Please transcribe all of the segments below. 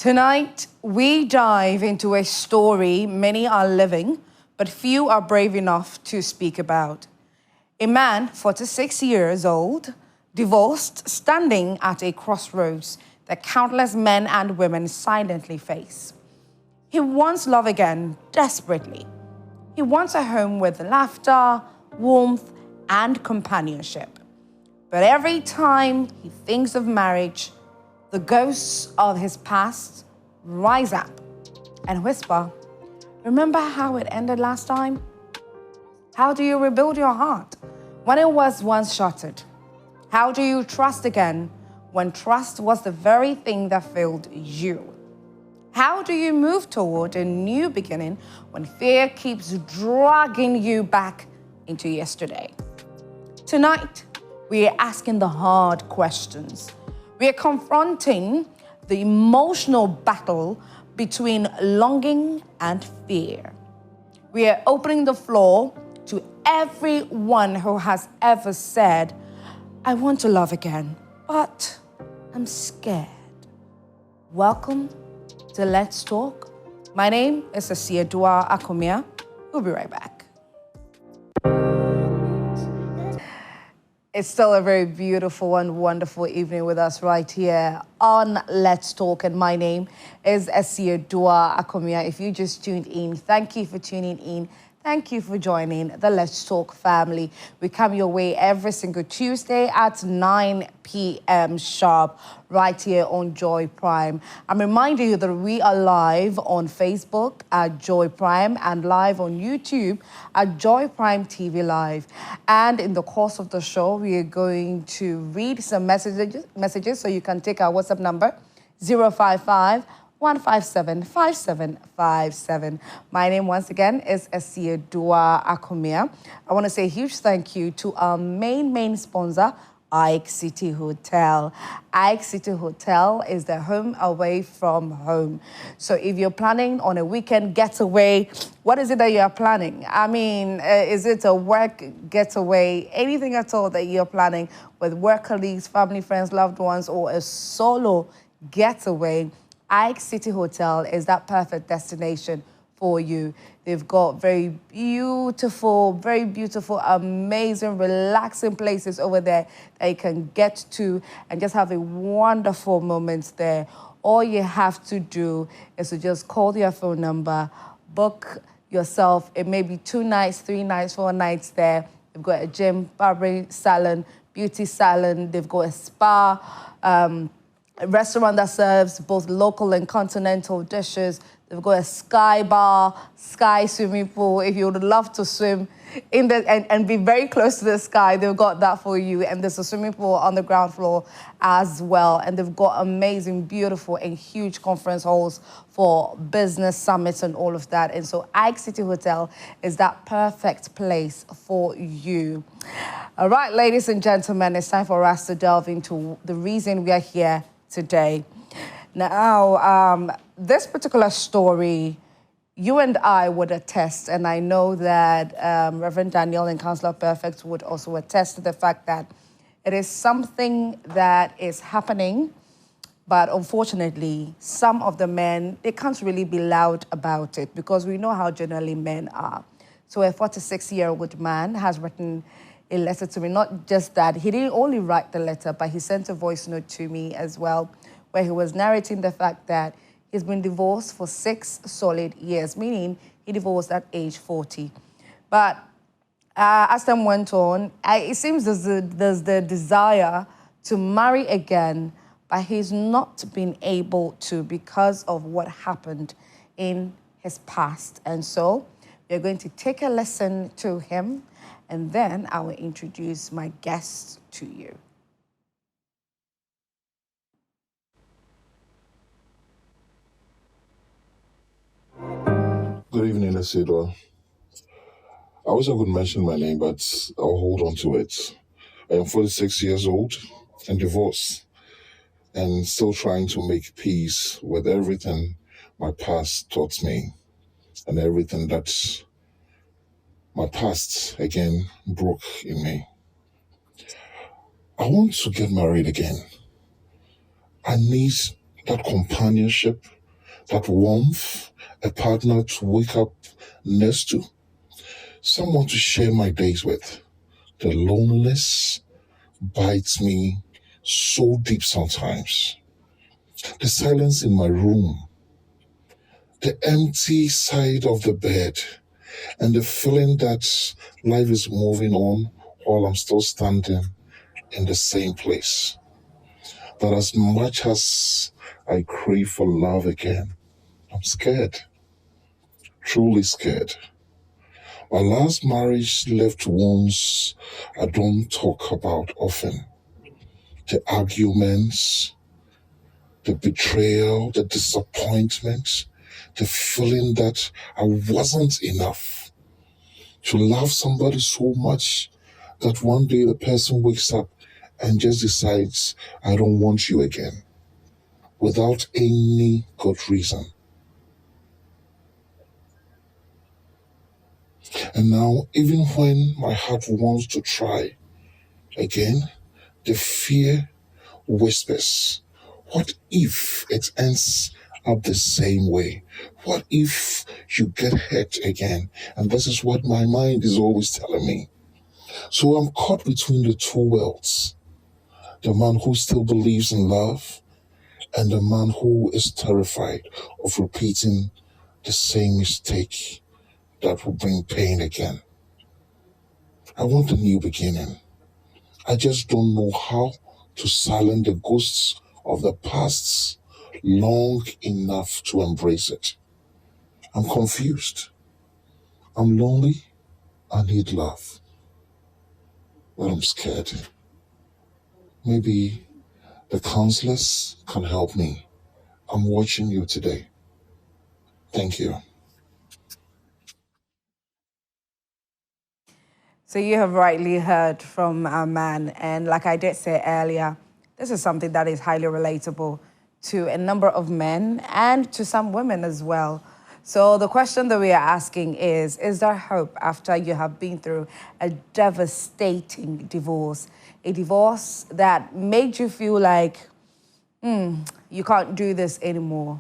Tonight, we dive into a story many are living, but few are brave enough to speak about. A man, 46 years old, divorced, standing at a crossroads that countless men and women silently face. He wants love again, desperately. He wants a home with laughter, warmth, and companionship. But every time he thinks of marriage, the ghosts of his past rise up and whisper, "Remember how it ended last time?" How do you rebuild your heart when it was once shattered? How do you trust again when trust was the very thing that failed you? How do you move toward a new beginning when fear keeps dragging you back into yesterday? Tonight, we are asking the hard questions. We are confronting the emotional battle between longing and fear. We are opening the floor to everyone who has ever said, "I want to love again, but I'm scared." Welcome to Let's Talk. My name is Esiedua Akomia. We'll be right back. It's still a very beautiful and wonderful evening with us right here on Let's Talk. And my name is Esiedua Akomia. If you just tuned in, thank you for tuning in. Thank you for joining the Let's Talk family. We come your way every single Tuesday at 9 p.m. sharp right here on Joy Prime. I'm reminding you that we are live on Facebook at Joy Prime and live on YouTube at Joy Prime TV Live. And in the course of the show, we are going to read some messages so you can take our WhatsApp number 055 157 5757. My name once again is Esiedua Akomia. I want to say a huge thank you to our main sponsor, Ike City Hotel. Ike City Hotel is the home away from home. So if you're planning on a weekend getaway, what is it that you're planning? I mean, is it a work getaway? Anything at all that you're planning with work colleagues, family, friends, loved ones, or a solo getaway? Ike City Hotel is that perfect destination for you. They've got very beautiful, amazing, relaxing places over there that you can get to and just have a wonderful moment there. All you have to do is to just call their phone number, book yourself. It may be 2 nights, 3 nights, 4 nights there. They've got a gym, barbering salon, beauty salon. They've got a spa, a restaurant that serves both local and continental dishes. They've got a sky bar, sky swimming pool. If you would love to swim in the and be very close to the sky, they've got that for you. And there's a swimming pool on the ground floor as well. And they've got amazing, beautiful, and huge conference halls for business summits and all of that. And so Ike City Hotel is that perfect place for you. All right, ladies and gentlemen, it's time for us to delve into the reason we are here today. Now, this particular story, you and I would attest, and I know that Reverend Daniel and Counselor Perfect would also attest to the fact that it is something that is happening, but unfortunately, some of the men, they can't really be loud about it because we know how generally men are. So a 46-year-old man has written a letter to me. Not just that, he didn't only write the letter, but he sent a voice note to me as well, where he was narrating the fact that he's been divorced for 6 solid years, meaning he divorced at age 40. But as time went on, it seems there's the desire to marry again, but he's not been able to because of what happened in his past. And so we're going to take a listen to him, and then I will introduce my guests to you. Good evening, Esiedua. I wish I could mention my name, but I'll hold on to it. I am 46 years old and divorced, and still trying to make peace with everything my past taught me and everything that my past again broke in me. I want to get married again. I need that companionship, that warmth, a partner to wake up next to, someone to share my days with. The loneliness bites me so deep sometimes. The silence in my room, the empty side of the bed, and the feeling that life is moving on while I'm still standing in the same place. That as much as I crave for love again, I'm scared, truly scared. My last marriage left wounds I don't talk about often. The arguments, the betrayal, the disappointment, the feeling that I wasn't enough. To love somebody so much that one day the person wakes up and just decides, I don't want you again, without any good reason. And now, even when my heart wants to try again, the fear whispers, what if it ends up the same way? What if you get hurt again? And this is what my mind is always telling me. So I'm caught between the two worlds. The man who still believes in love and the man who is terrified of repeating the same mistake that will bring pain again. I want a new beginning. I just don't know how to silence the ghosts of the past long enough to embrace it. I'm confused. I'm lonely. I need love. But I'm scared. Maybe the counselors can help me. I'm watching you today. Thank you. So you have rightly heard from our man. And like I did say earlier, this is something that is highly relatable to a number of men and to some women as well. So the question that we are asking is there hope after you have been through a devastating divorce? A divorce that made you feel like, you can't do this anymore.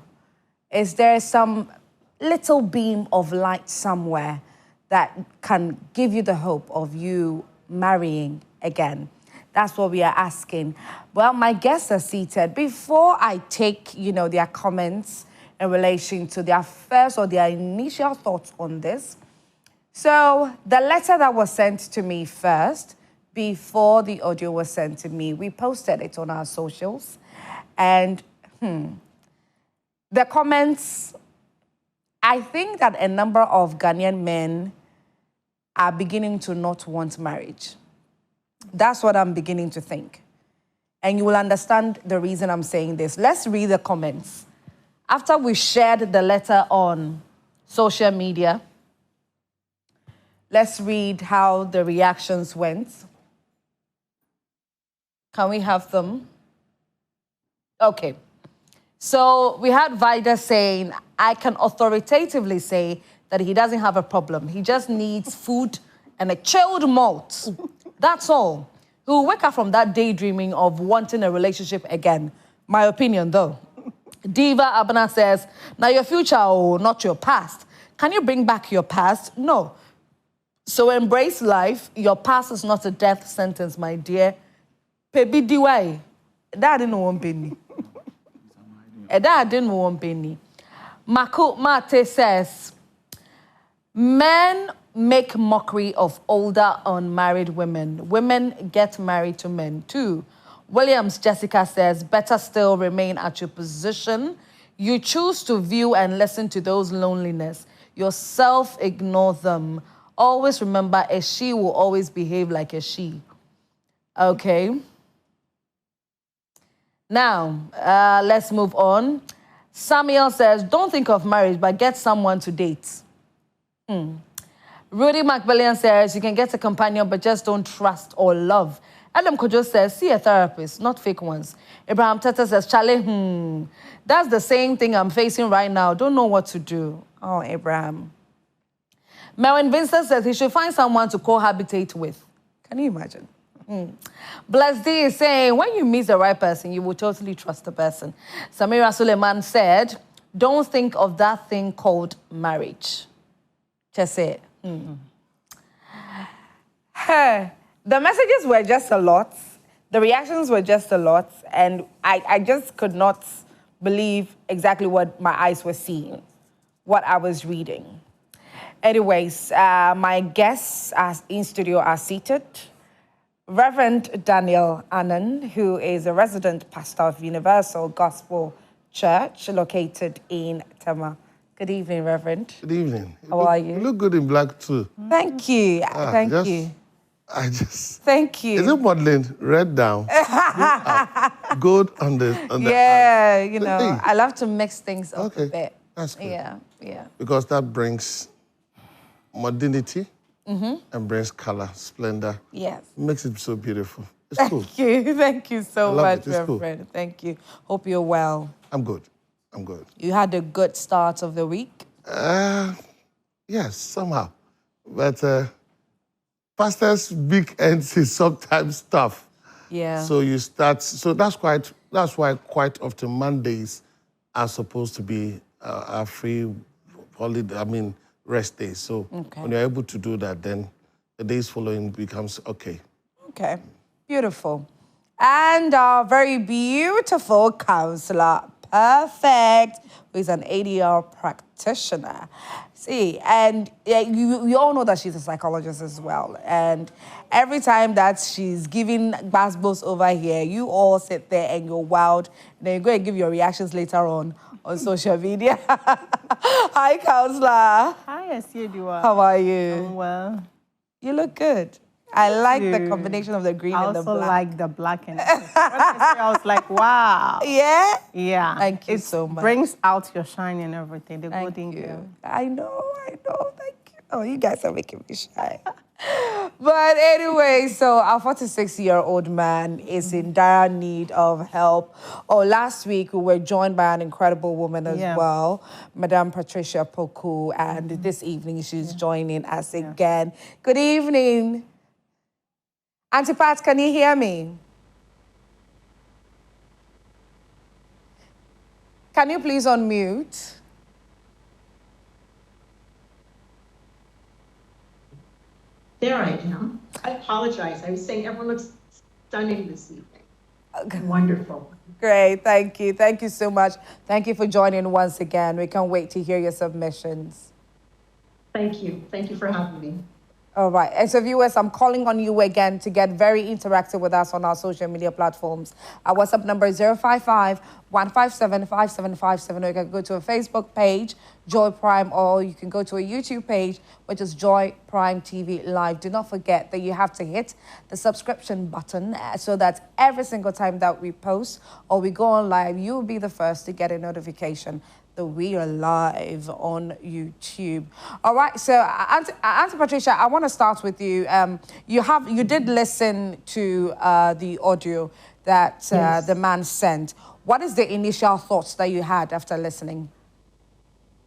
Is there some little beam of light somewhere that can give you the hope of you marrying again? That's what we are asking. Well, my guests are seated. Before I take, their comments in relation to their first or their initial thoughts on this. So the letter that was sent to me first, before the audio was sent to me, we posted it on our socials. And the comments, I think that a number of Ghanaian men are beginning to not want marriage. That's what I'm beginning to think. And you will understand the reason I'm saying this. Let's read the comments. After we shared the letter on social media, let's read how the reactions went. Can we have them? Okay. So we had Vida saying, I can authoritatively say that he doesn't have a problem. He just needs food and a chilled malt. That's all. He will wake up from that daydreaming of wanting a relationship again. My opinion, though. Diva Abana says, now your future, not your past. Can you bring back your past? No. So embrace life. Your past is not a death sentence, my dear. Pebi diwai. That didn't want penny. That didn't want penny. Maku Mate says, men make mockery of older unmarried women. Women get married to men too. Williams Jessica says, better still remain at your position. You choose to view and listen to those loneliness. Yourself ignore them. Always remember, a she will always behave like a she. Okay. Now, let's move on. Samuel says, don't think of marriage, but get someone to date. Rudy McBillion says, you can get a companion, but just don't trust or love. Adam Kojo says, see a therapist, not fake ones. Abraham Teta says, Charlie, that's the same thing I'm facing right now. Don't know what to do. Oh, Abraham. Melvin Vincent says he should find someone to cohabitate with. Can you imagine? Bless D is saying, when you meet the right person, you will totally trust the person. Samira Suleiman said, don't think of that thing called marriage. Just say it. The messages were just a lot. The reactions were just a lot. And I just could not believe exactly what my eyes were seeing, what I was reading. Anyways, my guests in studio are seated. Reverend Daniel Annan, who is a resident pastor of Universal Gospel Church located in Tema. Good evening, Reverend. Good evening. How are you? You look good in black too. Thank you. Thank you. Thank you. Is it modeling? Red down, gold on the yeah, arms. you know, Hey. I love to mix things up a bit. That's good. Yeah. Because that brings modernity and brings color, splendor. Yes. Makes it so beautiful. It's cool. Thank you so much, Cool. Reverend. Thank you. Hope you're well. I'm good. You had a good start of the week? Yes, somehow. But pastor's weekends is sometimes tough. Yeah. So you start. So that's why quite often Mondays are supposed to be a free holiday. I mean, rest days. So when you're able to do that, then the days following becomes okay. Okay. Beautiful. And our very beautiful counselor, Perfect, who is an ADR practitioner. See, and you all know that she's a psychologist as well. And every time that she's giving basbos over here, you all sit there and you're wild. And then you go and give your reactions later on social media. Hi, counselor. Hi, Asiedua. How are you? I'm well. You look good. I like the combination of the green and the black. I also like the black and I was like, wow. Yeah? Yeah. Thank you so much. It brings out your shine and everything. The Thank good in you. I know. Thank you. Oh, you guys are making me shy. But anyway, so our 46-year-old man is in dire need of help. Last week we were joined by an incredible woman as well, Madame Patricia Poku, and this evening she's joining us again. Good evening. Auntie Pat, can you hear me? Can you please unmute? There I am. I apologize. I was saying everyone looks stunning this evening. Okay. Wonderful. Great, thank you. Thank you so much. Thank you for joining once again. We can't wait to hear your submissions. Thank you. Thank you for having me. All right. And so viewers, I'm calling on you again to get very interactive with us on our social media platforms. Our WhatsApp number is 055-157-5757. Or you can go to a Facebook page, Joy Prime, or you can go to a YouTube page, which is Joy Prime TV Live. Do not forget that you have to hit the subscription button so that every single time that we post or we go on live, you'll be the first to get a notification that we are live on YouTube. All right, so Auntie Patricia, I want to start with you. You did listen to the audio that the man sent. What is the initial thoughts that you had after listening?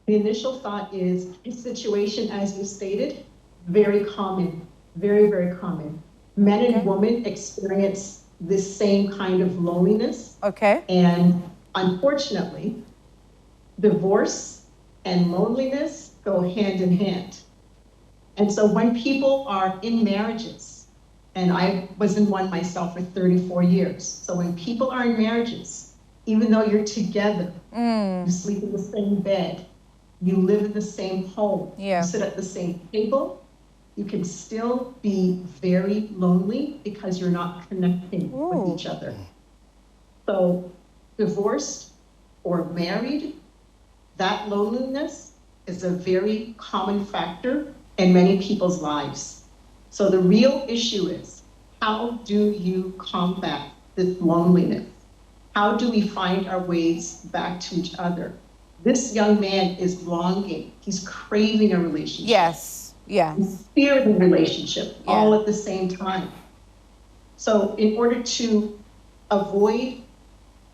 The initial thought is a situation, as you stated, very common, very, very common. Men and women experience this same kind of loneliness. Okay. And unfortunately, divorce and loneliness go hand in hand. And so when people are in marriages, and I was in one myself for 34 years. So when people are in marriages, even though you're together, you sleep in the same bed, you live in the same home, you sit at the same table, you can still be very lonely because you're not connecting with each other. So divorced or married, that loneliness is a very common factor in many people's lives. So the real issue is, how do you combat this loneliness? How do we find our ways back to each other? This young man is longing, he's craving a relationship. Yes. He's fearing a relationship all at the same time. So in order to avoid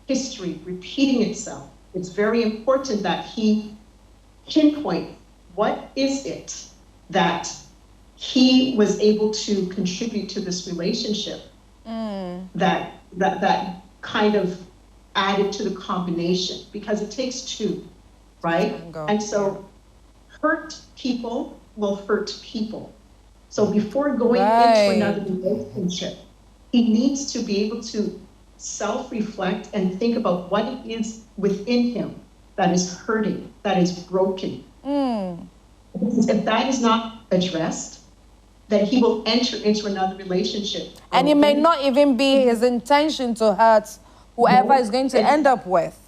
history repeating itself, it's very important that he pinpoint what is it that he was able to contribute to this relationship that kind of added to the combination, because it takes two, right? And so hurt people will hurt people. So before going into another relationship, he needs to be able to self-reflect and think about what it is within him that is hurting, that is broken. Because if that is not addressed, then he will enter into another relationship. And it may not even be his intention to hurt whoever is going to end up with.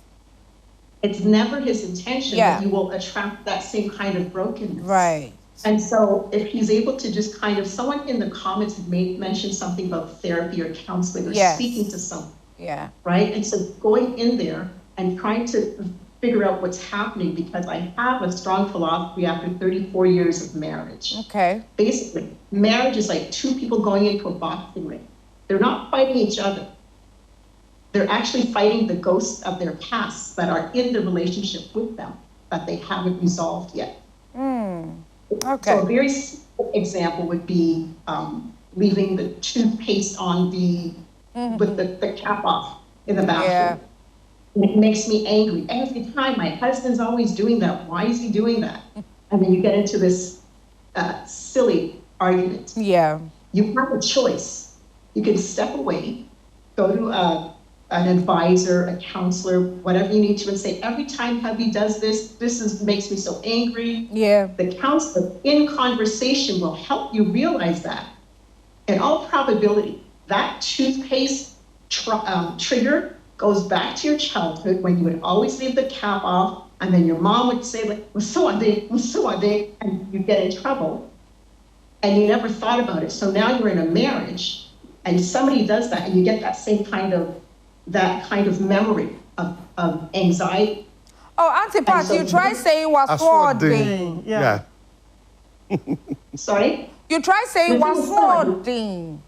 It's never his intention, but you will attract that same kind of brokenness. Right. And so if he's able to just kind of, someone in the comments had mentioned something about therapy or counseling or speaking to someone. Yeah. Right? And so going in there and trying to figure out what's happening, because I have a strong philosophy after 34 years of marriage. Okay. Basically, marriage is like two people going into a boxing ring. They're not fighting each other. They're actually fighting the ghosts of their past that are in the relationship with them that they haven't resolved yet. Okay. So a very simple example would be leaving the toothpaste on with the cap off in the bathroom. Yeah. And it makes me angry every time. My husband's always doing that. Why is he doing that? And then you get into this silly argument. Yeah. You have a choice. You can step away, go to an advisor, a counselor, whatever you need to, and say, every time hubby does this makes me so angry. Yeah. The counselor in conversation will help you realize that. In all probability, that toothpaste trigger goes back to your childhood when you would always leave the cap off, and then your mom would say, like, and you get in trouble, and you never thought about it. So now you're in a marriage, and somebody does that, and you get that same kind of memory of anxiety. Oh, Auntie Pat, you try saying waswording. Yeah. Sorry? You try saying waswording.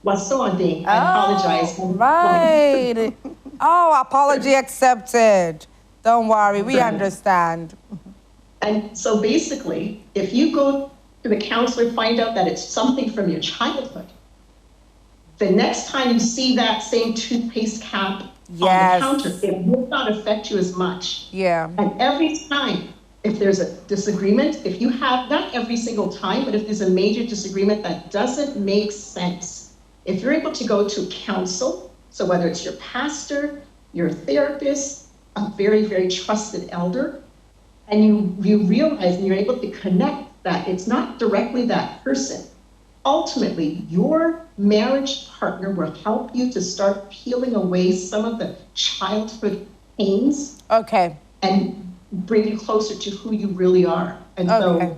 Waswording. I apologize. Right. Oh, apology accepted. Don't worry, we understand. And so basically, if you go to the counselor, find out that it's something from your childhood, the next time you see that same toothpaste cap on the counter, it will not affect you as much. Yeah. And every time, if there's a disagreement, if you have, not every single time, but if there's a major disagreement that doesn't make sense, if you're able to go to counsel, so whether it's your pastor, your therapist, a very, very trusted elder, and you realize and you're able to connect that it's not directly that person. Ultimately, your marriage partner will help you to start peeling away some of the childhood pains. Okay. And bring you closer to who you really are. And so,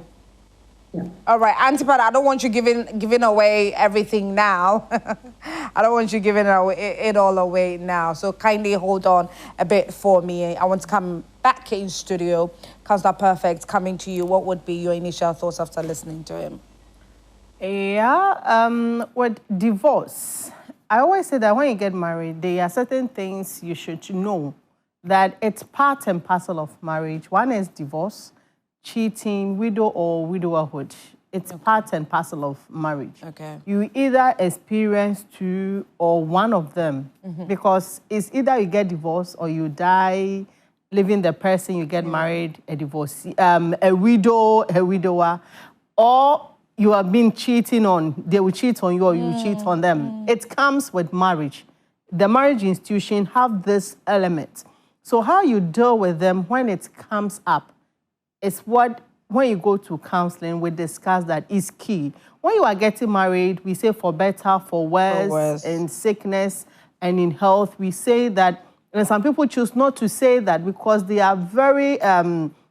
yeah. All right, Auntie Pat, I don't want you giving away everything now. I don't want you giving it all away now. So kindly hold on a bit for me. I want to come back in studio. Councillor Perfect, coming to you. What would be your initial thoughts after listening to him? Yeah, with divorce, I always say that when you get married, there are certain things you should know that it's part and parcel of marriage. One is divorce, cheating, widow or widowerhood. It's part and parcel of marriage. Okay. You either experience two or one of them, because it's either you get divorced or you die leaving the person you get married, a divorcee, a widow, a widower, or you have been cheating on, they will cheat on you or you cheat on them. It comes with marriage. The marriage institution have this element. So how you deal with them when it comes up is what, when you go to counseling, we discuss that is key. When you are getting married, we say for better, for worse, in sickness and in health. We say that, and some people choose not to say that because they are very,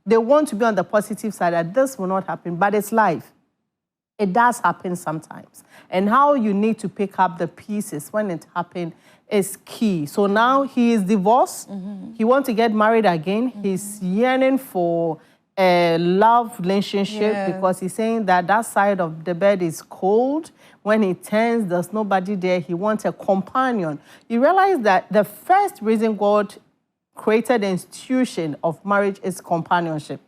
they want to be on the positive side that this will not happen, but it's life. It does happen sometimes. And how you need to pick up the pieces when it happens is key. So now he is divorced. He wants to get married again. He's yearning for a love relationship because he's saying that that side of the bed is cold. When he turns, there's nobody there. He wants a companion. You realize that the first reason God created the institution of marriage is companionship.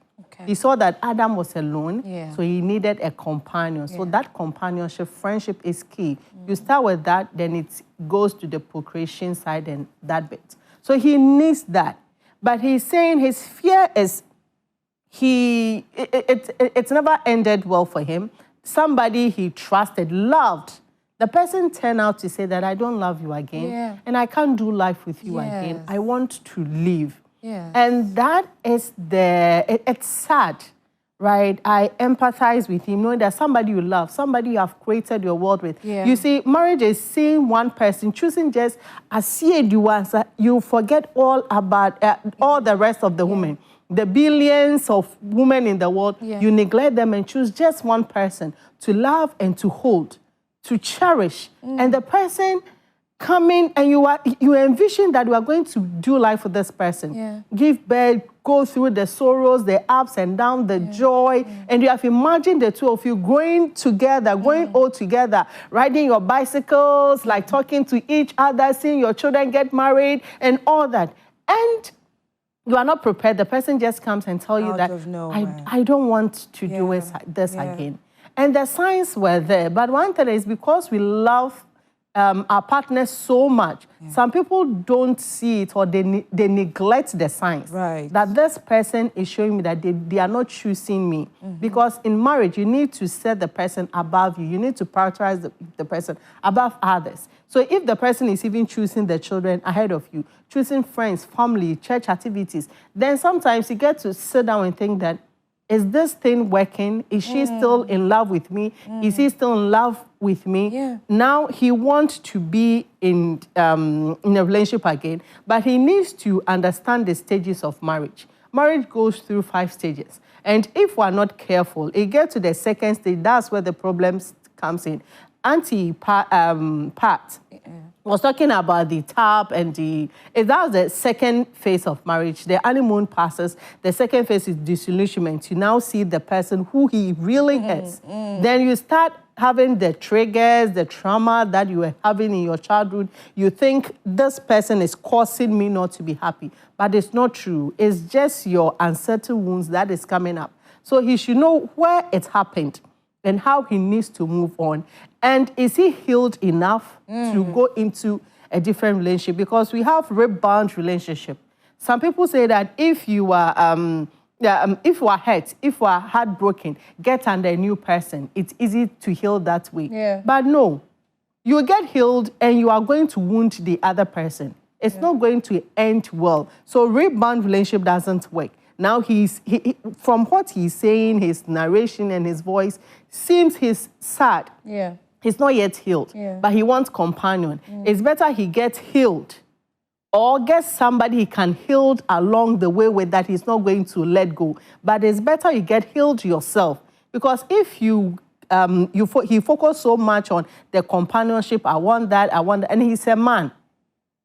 He saw that Adam was alone, Yeah. so he needed a companion. So that companionship, friendship is key. You start with that, then it goes to the procreation side and that bit. So he needs that. But he's saying his fear is it's never ended well for him. Somebody he trusted, loved. The person turned out to say that I don't love you again, and I can't do life with you again. I want to leave. Yes. And that is it's sad, right? I empathize with him, knowing that somebody you love, somebody you have created your world with. Yeah. You see, marriage is seeing one person, choosing just a you forget all about all the rest of the women. The billions of women in the world, you neglect them and choose just one person to love and to hold, to cherish. And the person coming and you envision that you are going to do life with this person. Give birth, go through the sorrows, the ups and downs, the joy. And you have imagined the two of you growing together, going old together, riding your bicycles, like talking to each other, seeing your children get married and all that. And you are not prepared. The person just comes and tells you that I don't want to do this again. And the signs were there. But one thing is because we love our partners so much, some people don't see it or they neglect the signs. Right. That this person is showing me that they are not choosing me. Because in marriage, you need to set the person above you. You need to prioritize the person above others. So if the person is even choosing the children ahead of you, choosing friends, family, church activities, then sometimes you get to sit down and think that, is this thing working? Is she still in love with me? Is he still in love with me? Now he wants to be in a relationship again, but he needs to understand the stages of marriage. Marriage goes through 5 stages. And if we're not careful, it gets to the second stage, that's where the problems comes in. Auntie Pat was talking about the tap and that was the second phase of marriage. The honeymoon passes. The second phase is disillusionment. You now see the person who he really is. Then you start having the triggers, the trauma that you were having in your childhood. You think this person is causing me not to be happy, but it's not true. It's just your uncertain wounds that is coming up. So he should know where it happened and how he needs to move on. And is he healed enough to go into a different relationship? Because we have rebound relationship. Some people say that if you are hurt, if you are heartbroken, get under a new person. It's easy to heal that way. But no, you get healed and you are going to wound the other person. It's not going to end well. So rebound relationship doesn't work. Now from what he's saying, his narration and his voice, seems he's sad. He's not yet healed, but he wants companion. It's better he gets healed or get somebody he can heal along the way with that he's not going to let go. But it's better you get healed yourself, because if he focused so much on the companionship, I want that, and he's a man.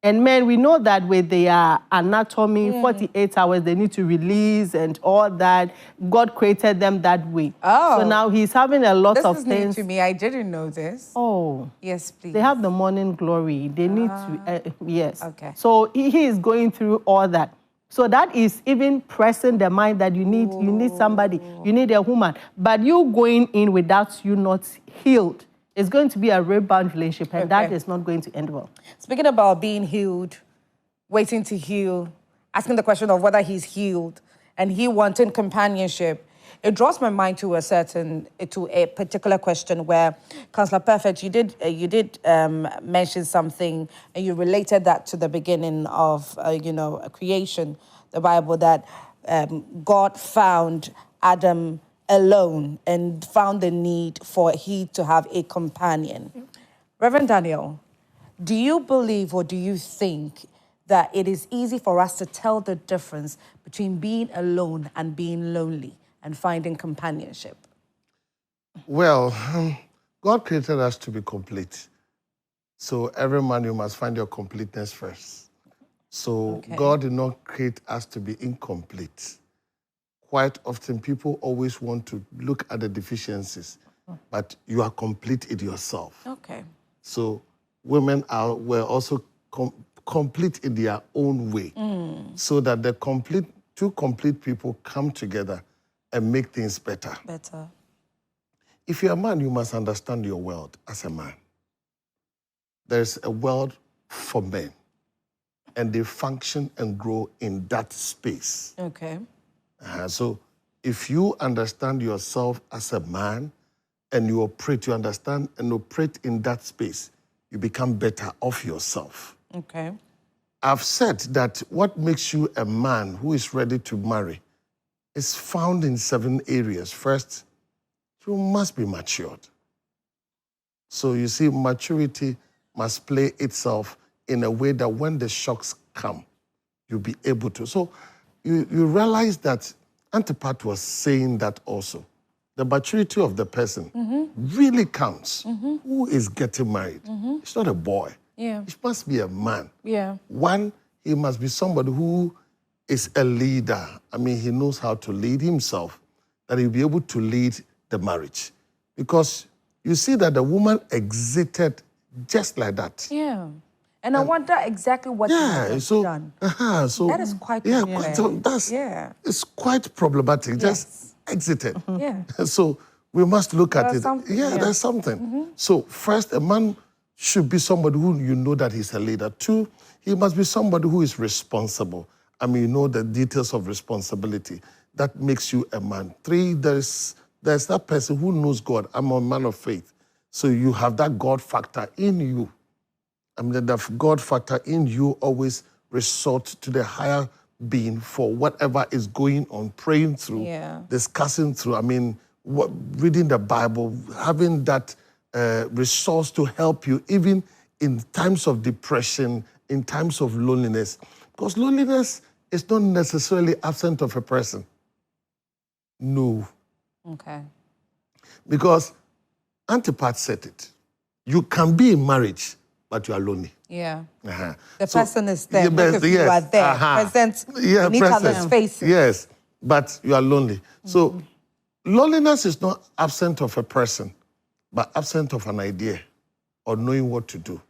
And men, we know that with their anatomy, 48 hours, they need to release and all that. God created them that way. Oh. So now he's having a lot of things. This is new to me. I didn't know this. Oh. Yes, please. They have the morning glory. They need to, yes. Okay. So he is going through all that. So that is even pressing the mind that you need somebody, you need a woman. But you going in without you not healed, it's going to be a rebound relationship, and that is not going to end well. Speaking about being healed, waiting to heal, asking the question of whether he's healed, and he wanting companionship, it draws my mind to a particular question where, Councillor Perfect, you did mention something, and you related that to the beginning of creation, the Bible, that God found Adam alone and found the need for he to have a companion. Reverend Daniel, do you believe or do you think that it is easy for us to tell the difference between being alone and being lonely and finding companionship? Well, God created us to be complete. So every man, you must find your completeness first. So God did not create us to be incomplete. Quite often, people always want to look at the deficiencies, but you are complete in yourself. Okay. So women were also complete in their own way, so that the two complete people come together and make things better. Better. If you're a man, you must understand your world as a man. There's a world for men, and they function and grow in that space. Okay. So if you understand yourself as a man and you understand and operate in that space, you become better of yourself. Okay. I've said that what makes you a man who is ready to marry is found in 7 areas. First, you must be matured. So you see, maturity must play itself in a way that when the shocks come, you'll be able to. So you realize that Antipat was saying that also. The maturity of the person really counts. Who is getting married? It's not a boy. Yeah. It must be a man. Yeah. One, he must be somebody who is a leader. I mean, he knows how to lead himself, that he'll be able to lead the marriage. Because you see that the woman exited just like that. Yeah. And I wonder exactly what he has done. So that is quite it's quite problematic. Just exited. Yeah. So we must look at it. There's something. So first, a man should be somebody who you know that he's a leader. 2, he must be somebody who is responsible. I mean, you know the details of responsibility. That makes you a man. 3, there's that person who knows God. I'm a man of faith. So you have that God factor in you. I mean, the God factor in you always resort to the higher being for whatever is going on, praying through, discussing through. I mean, reading the Bible, having that resource to help you, even in times of depression, in times of loneliness. Because loneliness is not necessarily absent of a person. No. Okay. Because Antipat said it. You can be in marriage, but you are lonely. Yeah. The person is there. You are there. Present in each other's faces. Yes, but you are lonely. So loneliness is not absent of a person, but absent of an idea or knowing what to do.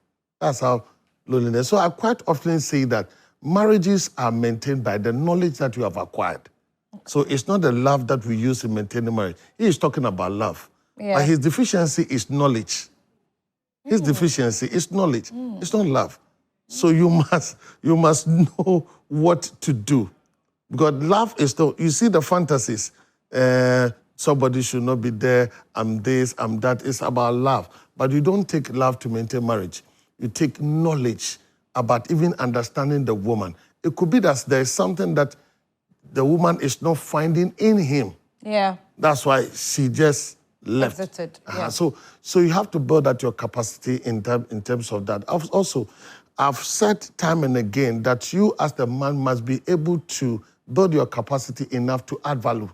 That's how loneliness. So I quite often say that marriages are maintained by the knowledge that you have acquired. So it's not the love that we use in maintaining marriage. He is talking about love. But his deficiency is knowledge. His deficiency is knowledge. It's not love. So you must know what to do. Because love is you see the fantasies. Somebody should not be there, I'm this, I'm that. It's about love. But you don't take love to maintain marriage. You take knowledge about even understanding the woman. It could be that there's something that the woman is not finding in him. Yeah. That's why she just left. Exited. So you have to build out your capacity in terms of that. I've said time and again that you as the man must be able to build your capacity enough to add value.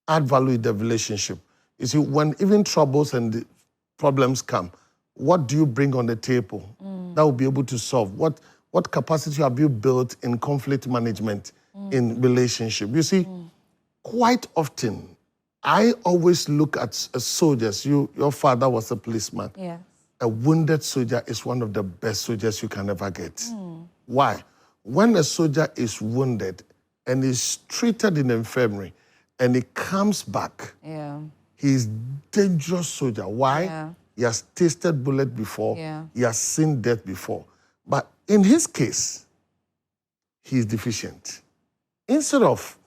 Add value in the relationship. You see, when even troubles and the problems come, what do you bring on the table that will be able to solve? What capacity have you built in conflict management in relationship? You see, quite often, I always look at soldiers. Your father was a policeman. Yes. A wounded soldier is one of the best soldiers you can ever get. Why? When a soldier is wounded and is treated in the infirmary and he comes back, he's dangerous soldier. Why? He has tasted bullet before. He has seen death before. But in his case, he is deficient. Instead of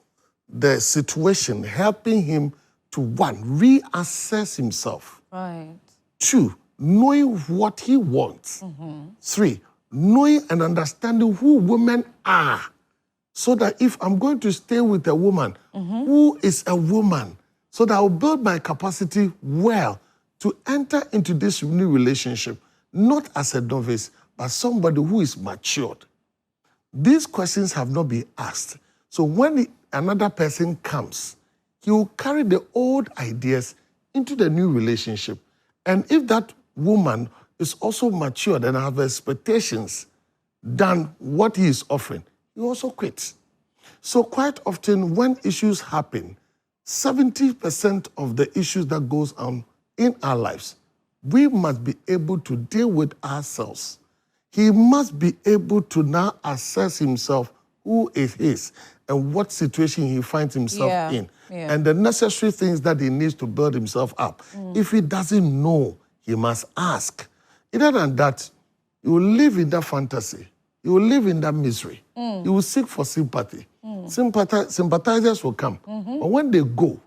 the situation helping him to 1, reassess himself. Right. 2, knowing what he wants. 3, knowing and understanding who women are. So that if I'm going to stay with a woman, who is a woman, so that I'll build my capacity well to enter into this new relationship, not as a novice, but somebody who is matured. These questions have not been asked. So when another person comes, he will carry the old ideas into the new relationship. And if that woman is also matured and have expectations than what he is offering, he also quits. So quite often when issues happen, 70% of the issues that goes on in our lives, we must be able to deal with ourselves. He must be able to now assess himself who it is and what situation he finds himself in, Yeah. and the necessary things that he needs to build himself up. If he doesn't know, he must ask. Other than that, you will live in that fantasy. You will live in that misery. You will seek for sympathy. Sympathizers will come. But when they go,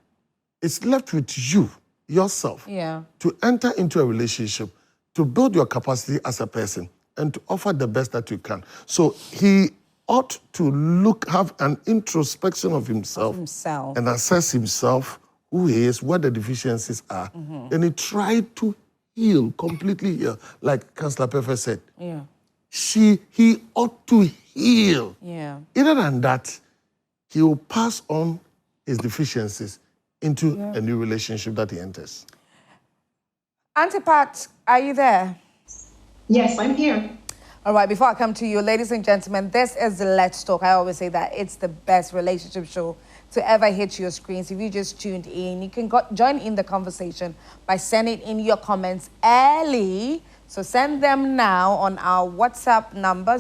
it's left with you, yourself, to enter into a relationship, to build your capacity as a person, and to offer the best that you can. So he ought to have an introspection of himself, and assess himself, who he is, what the deficiencies are. Then he tried to heal, completely heal, like Councillor Perfect said. He ought to heal. Other than that, he will pass on his deficiencies into a new relationship that he enters. Auntie Pat, are you there? Yes, I'm here. All right, before I come to you, ladies and gentlemen, this is Let's Talk. I always say that it's the best relationship show to ever hit your screens. If you just tuned in, you can join in the conversation by sending in your comments early. So send them now on our WhatsApp number,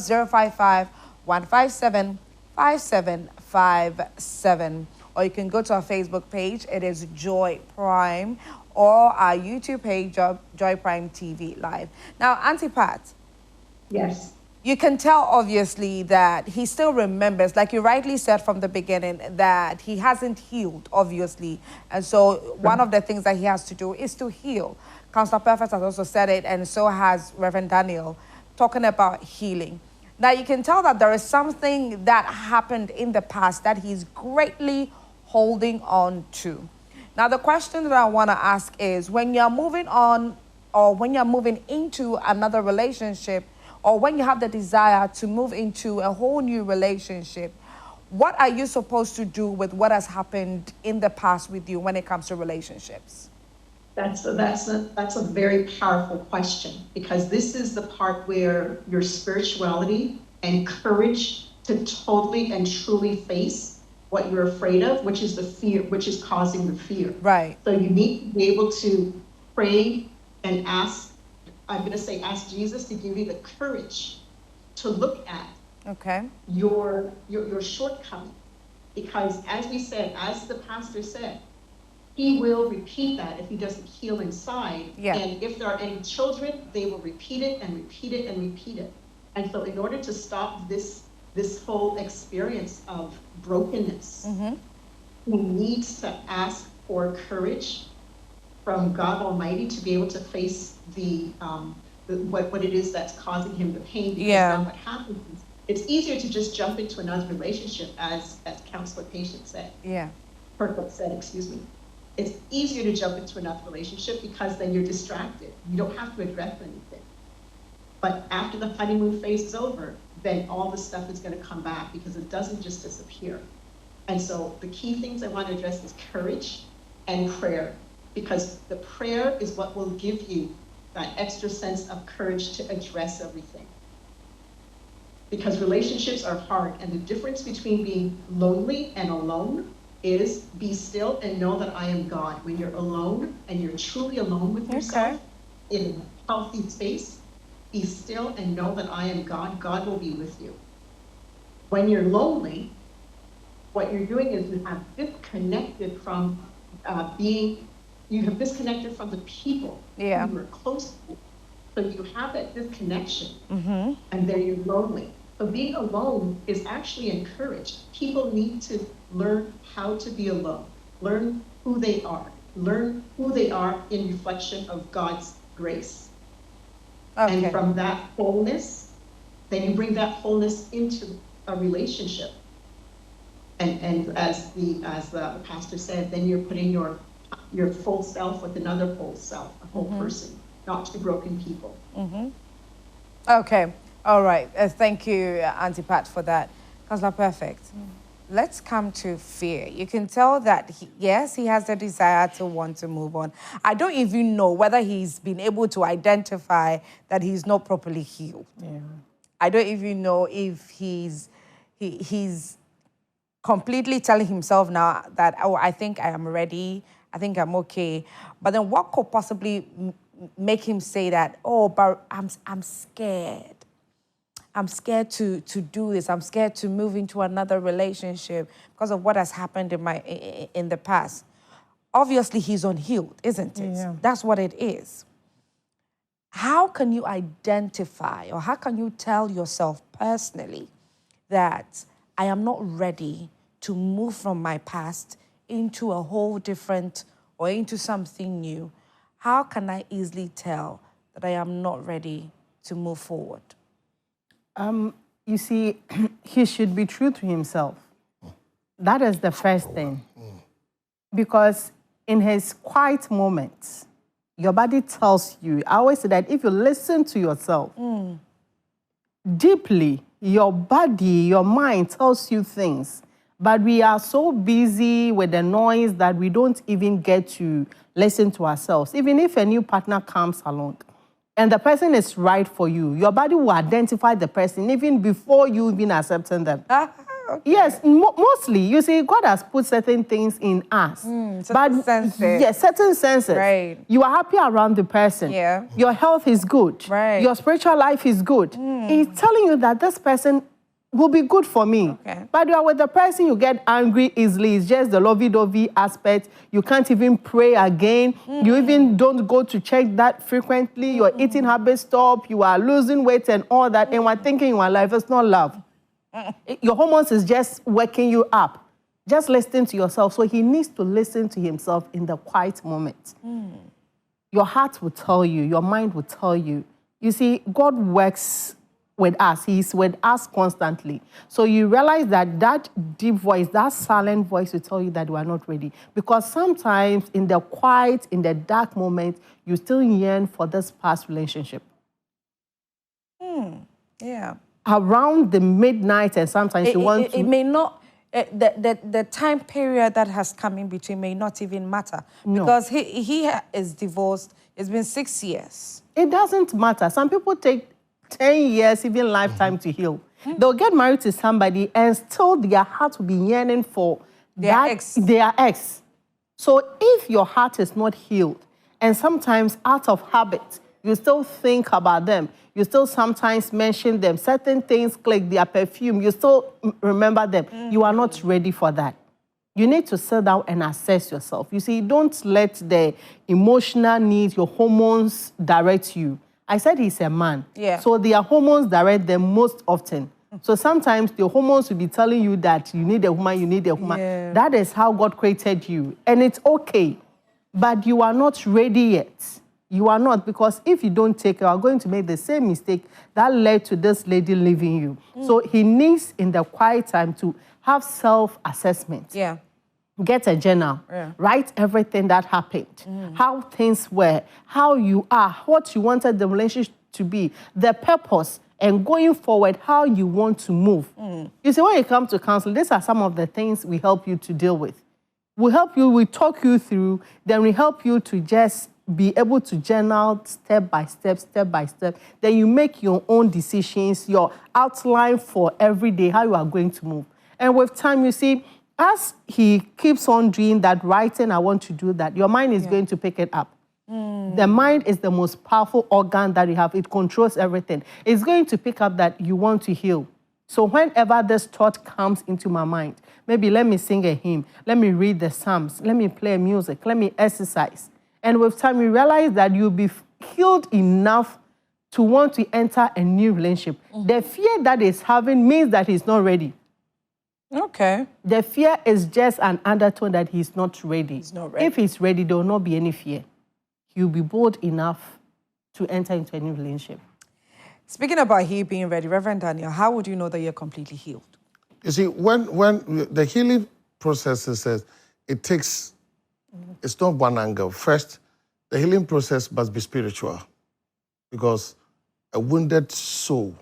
055-157-5757. Or you can go to our Facebook page. It is Joy Prime. Or our YouTube page, Joy Prime TV Live. Now, Auntie Pat. Yes. You can tell, obviously, that he still remembers, like you rightly said from the beginning, that he hasn't healed, obviously. And so one of the things that he has to do is to heal. Councillor Perfect has also said it, and so has Reverend Daniel, talking about healing. Now, you can tell that there is something that happened in the past that he's greatly holding on to. Now, the question that I want to ask is, when you're moving on, or when you're moving into another relationship, or when you have the desire to move into a whole new relationship, what are you supposed to do with what has happened in the past with you when it comes to relationships? That's a very powerful question, because this is the part where your spirituality and courage to totally and truly face what you're afraid of, which is the fear, which is causing the fear. Right. So you need to be able to pray and ask, I'm going to say, ask Jesus to give you the courage to look at your shortcoming. Because as we said, as the pastor said, he will repeat that if he doesn't heal inside. And if there are any children, they will repeat it and repeat it and repeat it. And so in order to stop this whole experience of brokenness, he needs to ask for courage from God Almighty to be able to face what it is that's causing him the pain. Because now what happens is, it's easier to just jump into another relationship, as Councillor Patient said. Perfect said, excuse me. It's easier to jump into another relationship because then you're distracted. You don't have to address anything. But after the honeymoon phase is over, then all the stuff is going to come back, because it doesn't just disappear. And so the key things I want to address is courage and prayer, because the prayer is what will give you that extra sense of courage to address everything. Because relationships are hard, and the difference between being lonely and alone is be still and know that I am God. When you're alone and you're truly alone with yourself in a healthy space, be still and know that I am God. God will be with you. When you're lonely, what you're doing is you have disconnected from disconnected from the people who you are close to. So you have that disconnection, and then you're lonely. So being alone is actually encouraged. People need to learn how to be alone, learn who they are in reflection of God's grace. And from that wholeness, then you bring that wholeness into a relationship. And as the pastor said, then you're putting your full self with another whole self, a whole person, not two broken people. Okay, all right. Thank you, Auntie Pat, for that. Councillor Perfect. Let's come to fear. You can tell that, he has the desire to want to move on. I don't even know whether he's been able to identify that he's not properly healed. I don't even know if he's completely telling himself now that, oh, I think I am ready, I think I'm okay. But then what could possibly make him say that, oh, but I'm scared. I'm scared to do this. I'm scared to move into another relationship because of what has happened in the past. Obviously, he's unhealed, isn't it? Yeah. That's what it is. How can you identify, or how can you tell yourself personally that I am not ready to move from my past into a whole different or into something new? How can I easily tell that I am not ready to move forward? You see, he should be true to himself. That is the first thing. Because in his quiet moments, your body tells you, I always say that if you listen to yourself deeply, your body, your mind tells you things. But we are so busy with the noise that we don't even get to listen to ourselves. Even if a new partner comes along and the person is right for you, your body will identify the person even before you even accepting them. Okay. Yes, mostly. You see, God has put certain things in us. Certain senses. Yes, certain senses. Right. You are happy around the person. Yeah. Your health is good. Right. Your spiritual life is good. He's telling you that this person will be good for me. Okay. But you are with the person, you get angry easily. It's just the lovey-dovey aspect. You can't even pray again. You even don't go to check that frequently. Your eating habits stop. You are losing weight and all that. And we're thinking in your life, it's not love. Your hormones is just waking you up. Just listen to yourself. So he needs to listen to himself in the quiet moment. Your heart will tell you. Your mind will tell you. You see, God works with us. He's with us constantly. So you realize that that deep voice, that silent voice will tell you that you are not ready. Because sometimes in the quiet, in the dark moment, you still yearn for this past relationship. Yeah. Around the midnight, and sometimes you want to... It may not, the time period that has come in between may not even matter. No. Because he is divorced. It's been 6 years. It doesn't matter. Some people take 10 years, even lifetime to heal. They'll get married to somebody and still their heart will be yearning for their ex. So if your heart is not healed, and sometimes out of habit, you still think about them, you still sometimes mention them, certain things click, their perfume, you still remember them, you are not ready for that. You need to sit down and assess yourself. You see, don't let the emotional needs, your hormones direct you. I said he's a man. Yeah. So their hormones direct them most often. So sometimes the hormones will be telling you that you need a woman, you need a woman. Yeah. That is how God created you. And it's okay. But you are not ready yet. You are not, because if you don't take care, you are going to make the same mistake that led to this lady leaving you. So he needs, in the quiet time, to have self-assessment. Yeah. Get a journal. Yeah. Write everything that happened, how things were, how you are, what you wanted the relationship to be, the purpose, and going forward, how you want to move. You see, when you come to counseling, these are some of the things we help you to deal with. We help you, we talk you through, then we help you to just be able to journal step by step. Then you make your own decisions, your outline for every day, how you are going to move. And with time, you see, as he keeps on doing that, writing, I want to do that, your mind is going to pick it up. The mind is the most powerful organ that you have. It controls everything. It's going to pick up that you want to heal. So whenever this thought comes into my mind, maybe let me sing a hymn, let me read the Psalms, let me play music, let me exercise. And with time, you realize that you'll be healed enough to want to enter a new relationship. The fear that he's having means that he's not ready. Okay. The fear is just an undertone that he's not ready. He's not ready. If he's ready, there will not be any fear. He'll be bold enough to enter into a new relationship. Speaking about he being ready, Reverend Daniel, how would you know that you're completely healed? You see, when the healing process says it takes, it's not one angle. First, the healing process must be spiritual, because a wounded soul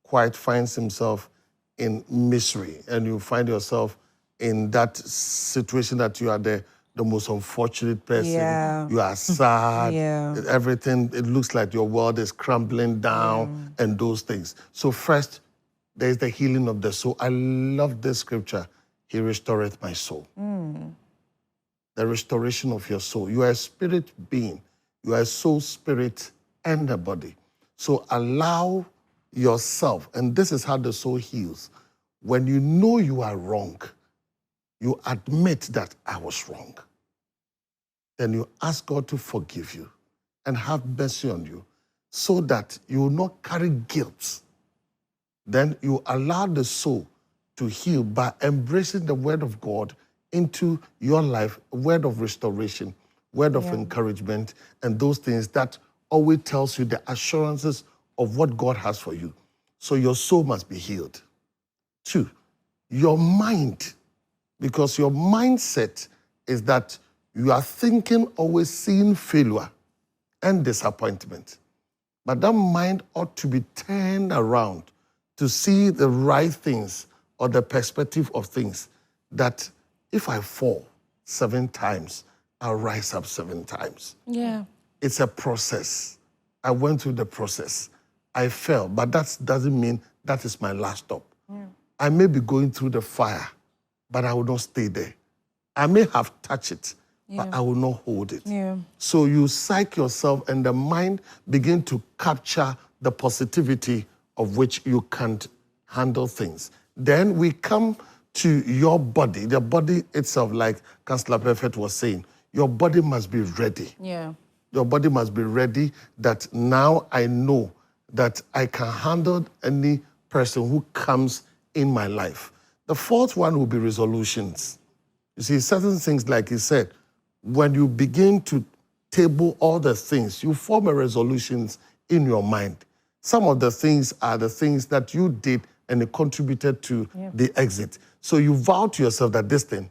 quite finds himself in misery, and you find yourself in that situation that you are the most unfortunate person. Yeah. You are sad. Yeah. Everything, it looks like your world is crumbling down and those things. So first, there's the healing of the soul. I love this scripture. He restoreth my soul. The restoration of your soul. You are a spirit being. You are a soul, spirit, and a body. So allow yourself, and this is how the soul heals. When you know you are wrong, you admit that I was wrong. Then you ask God to forgive you and have mercy on you so that you will not carry guilt. Then you allow the soul to heal by embracing the word of God into your life, word of restoration, word of encouragement, and those things that always tells you the assurances of what God has for you. So your soul must be healed. 2, your mind, because your mindset is that you are thinking, always seeing failure and disappointment. But that mind ought to be turned around to see the right things or the perspective of things, that if I fall 7 times, I'll rise up 7 times. Yeah. It's a process. I went through the process. I fell, but that doesn't mean that is my last stop. I may be going through the fire, but I will not stay there. I may have touched it, but I will not hold it. Yeah. So you psych yourself, and the mind begin to capture the positivity of which you can't handle things. Then we come to your body, the body itself, like Councillor Perfect was saying. Your body must be ready. Yeah. Your body must be ready that now I know that I can handle any person who comes in my life. The 4th one will be resolutions. You see, certain things, like he said, when you begin to table all the things, you form a resolutions in your mind. Some of the things are the things that you did and it contributed to the exit. So you vow to yourself that this thing,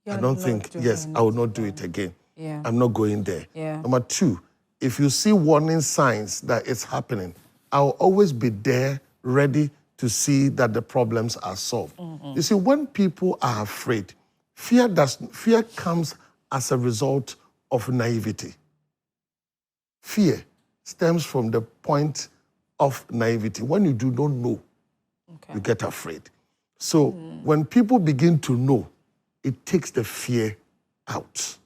I don't think, yes, I will not do it again. Yeah. I'm not going there. Yeah. Number 2, if you see warning signs that it's happening, I'll always be there ready to see that the problems are solved. You see, when people are afraid, fear comes as a result of naivety. Fear stems from the point of naivety. When you do not know, you get afraid. So when people begin to know, it takes the fear out.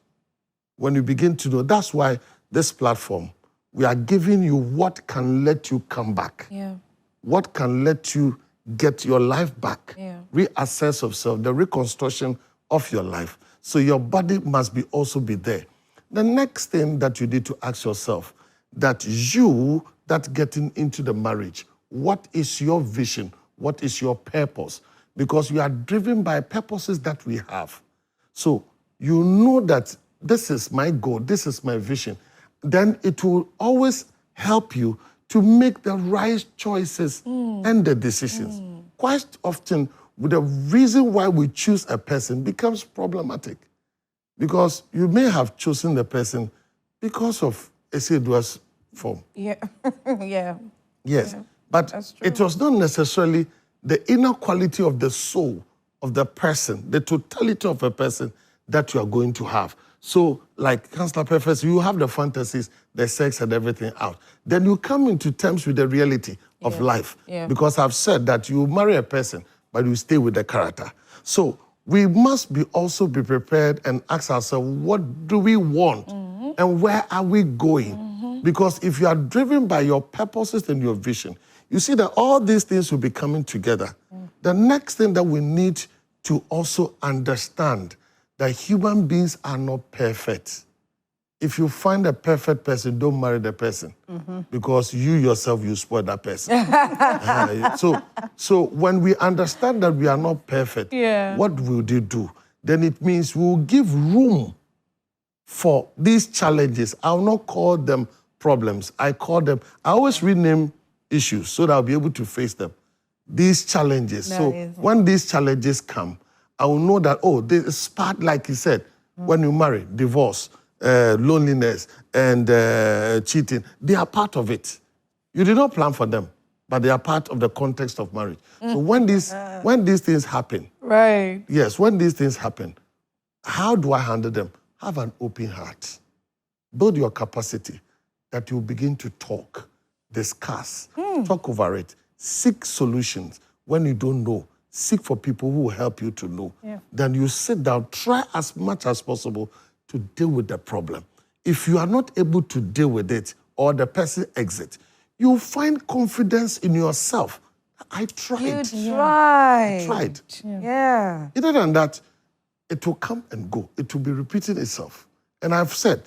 When you begin to know, that's why this platform, we are giving you what can let you come back. Yeah. What can let you get your life back. Yeah. Reassess yourself, the reconstruction of your life. So your body must be also be there. The next thing that you need to ask yourself, that you that getting into the marriage, what is your vision? What is your purpose? Because you are driven by purposes that we have. So you know that this is my goal, this is my vision. Then it will always help you to make the right choices and the decisions. Quite often, the reason why we choose a person becomes problematic. Because you may have chosen the person because of Esiedua's form. Yeah. Yeah. Yes. But that's true. it was not necessarily the inner quality of the soul of the person, the totality of a person that you are going to have. So, like Councillor Perfect, you have the fantasies, the sex and everything out. Then you come into terms with the reality of life. Yeah. Because I've said that you marry a person, but you stay with the character. So we must also be prepared and ask ourselves, what do we want? And where are we going? Because if you are driven by your purposes and your vision, you see that all these things will be coming together. The next thing that we need to also understand that human beings are not perfect. If you find a perfect person, don't marry the person because you yourself, you spoil that person. So when we understand that we are not perfect, what will they do? Then it means we will give room for these challenges. I will not call them problems. I always rename issues so that I'll be able to face them. These challenges. So when these challenges come, I will know that, this part, like you said, when you marry, divorce, loneliness, and cheating, they are part of it. You did not plan for them, but they are part of the context of marriage. So when these things happen, Right. yes, when these things happen, how do I handle them? Have an open heart. Build your capacity that you begin to talk, discuss, talk over it, seek solutions. When you don't know, seek for people who will help you to know. Then you sit down, try as much as possible to deal with the problem. If you are not able to deal with it or the person exits, you find confidence in yourself. I tried. You tried. I tried. Yeah. Other than that, it will come and go. It will be repeating itself. And I've said,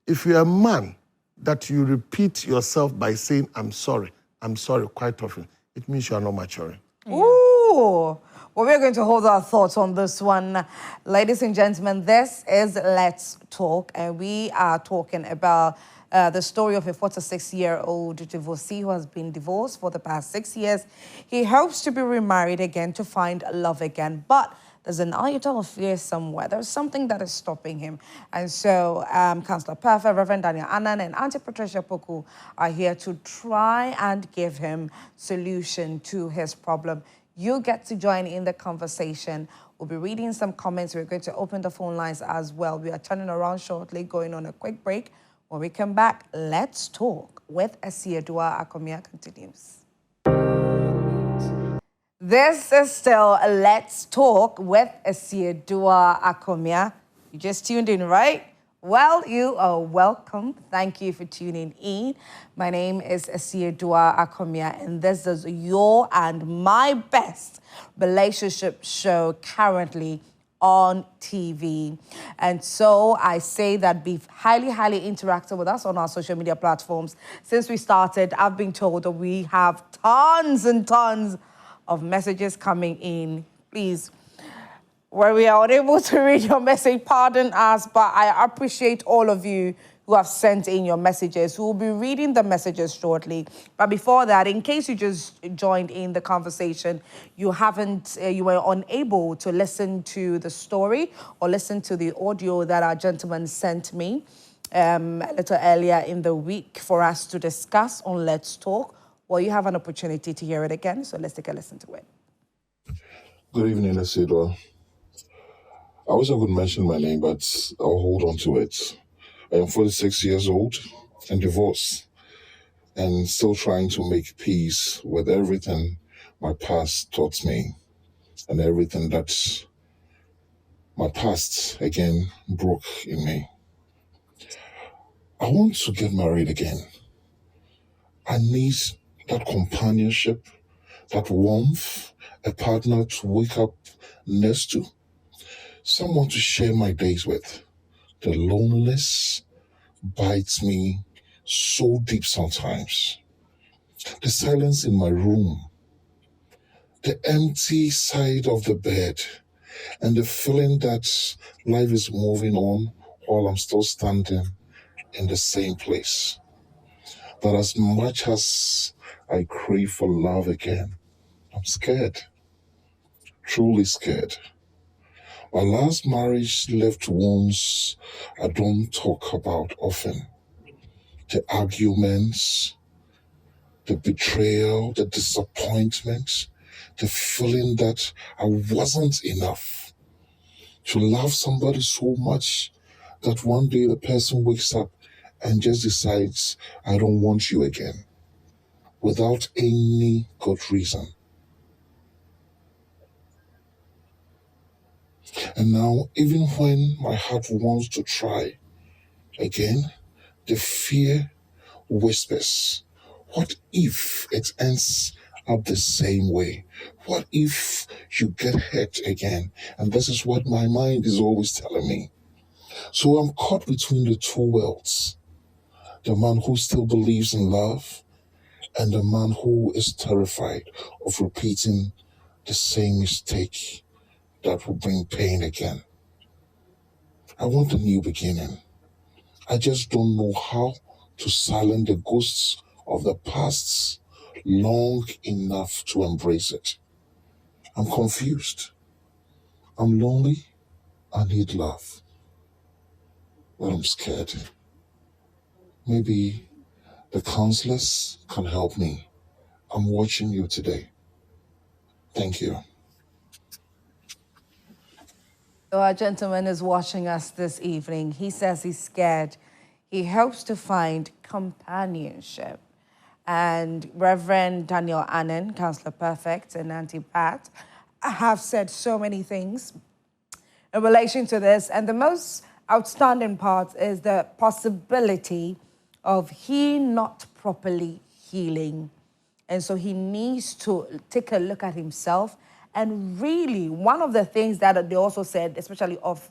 if you're a man that you repeat yourself by saying, I'm sorry quite often, it means you are not maturing. Ooh. Well, we're going to hold our thoughts on this one. Ladies and gentlemen, this is Let's Talk, and we are talking about the story of a 46-year-old divorcee who has been divorced for the past 6 years. He hopes to be remarried again to find love again, but there's an iota of fear somewhere. There's something that is stopping him. And so Councillor Perfect, Reverend Daniel Annan, and Auntie Patricia Poku are here to try and give him solution to his problem. You get to join in the conversation. We'll be reading some comments. We're going to open the phone lines as well. We are turning around shortly, going on a quick break. When we come back, Let's Talk with Esiedua Akomia continues. This is still Let's Talk with Esiedua Akomia. You just tuned in, right? Well, you are welcome. Thank you for tuning in. My name is Esiedua Akomia, and this is your and my best relationship show currently on TV. And so I say that be highly interactive with us on our social media platforms. Since we started, I've been told that we have tons and tons of messages coming in. Please, where we are unable to read your message, pardon us, but I appreciate all of you who have sent in your messages. We'll be reading the messages shortly. But before that, in case you just joined in the conversation, you were unable to listen to the story or listen to the audio that our gentleman sent me a little earlier in the week for us to discuss on Let's Talk. Well, you have an opportunity to hear it again, so let's take a listen to it. Good evening, Esiedua. I wish I could mention my name, but I'll hold on to it. I am 46 years old and divorced, and still trying to make peace with everything my past taught me and everything that my past again broke in me. I want to get married again. I need that companionship, that warmth, a partner to wake up next to, someone to share my days with. The loneliness bites me so deep sometimes. The silence in my room, the empty side of the bed, and the feeling that life is moving on while I'm still standing in the same place. That as much as I crave for love again, I'm scared, truly scared. My last marriage left wounds I don't talk about often. The arguments, the betrayal, the disappointment, the feeling that I wasn't enough. To love somebody so much that one day the person wakes up and just decides, I don't want you again, without any good reason. And now, even when my heart wants to try again, the fear whispers, what if it ends up the same way? What if you get hurt again? And this is what my mind is always telling me. So I'm caught between the two worlds. The man who still believes in love and the man who is terrified of repeating the same mistake that will bring pain again. I want a new beginning. I just don't know how to silence the ghosts of the past long enough to embrace it. I'm confused. I'm lonely. I need love. But I'm scared. Maybe the counselors can help me. I'm watching you today. Thank you. So our gentleman is watching us this evening. He says he's scared. He hopes to find companionship. And Reverend Daniel Annan, Councillor Perfect, and Auntie Pat have said so many things in relation to this. And the most outstanding part is the possibility of he not properly healing. And so he needs to take a look at himself. And really, one of the things that they also said, especially off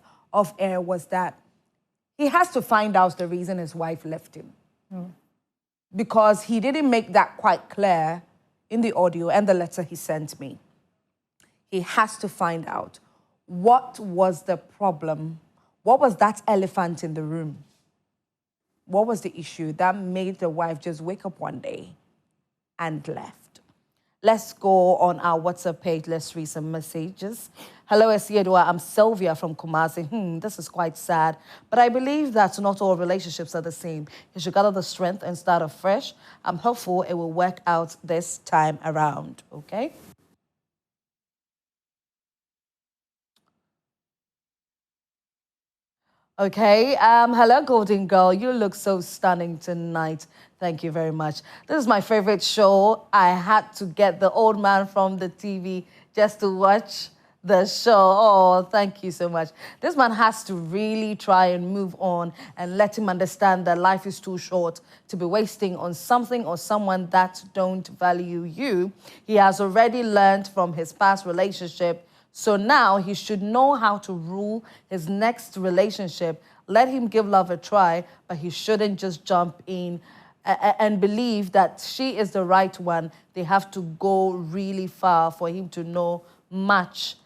air, was that he has to find out the reason his wife left him. Because he didn't make that quite clear in the audio and the letter he sent me. He has to find out what was the problem. What was that elephant in the room? What was the issue that made the wife just wake up one day and left? Let's go on our WhatsApp page. Let's read some messages. Hello, Esiedua. I'm Sylvia from Kumasi. This is quite sad, but I believe that not all relationships are the same. You should gather the strength and start afresh. I'm hopeful it will work out this time around, okay? Okay, hello, Golden Girl. You look so stunning tonight. Thank you very much. This is my favorite show. I had to get the old man from the TV just to watch the show. Oh, thank you so much. This man has to really try and move on and let him understand that life is too short to be wasting on something or someone that don't value you. He has already learned from his past relationship. So now he should know how to rule his next relationship. Let him give love a try, but he shouldn't just jump in and believe that she is the right one. They have to go really far for him to know much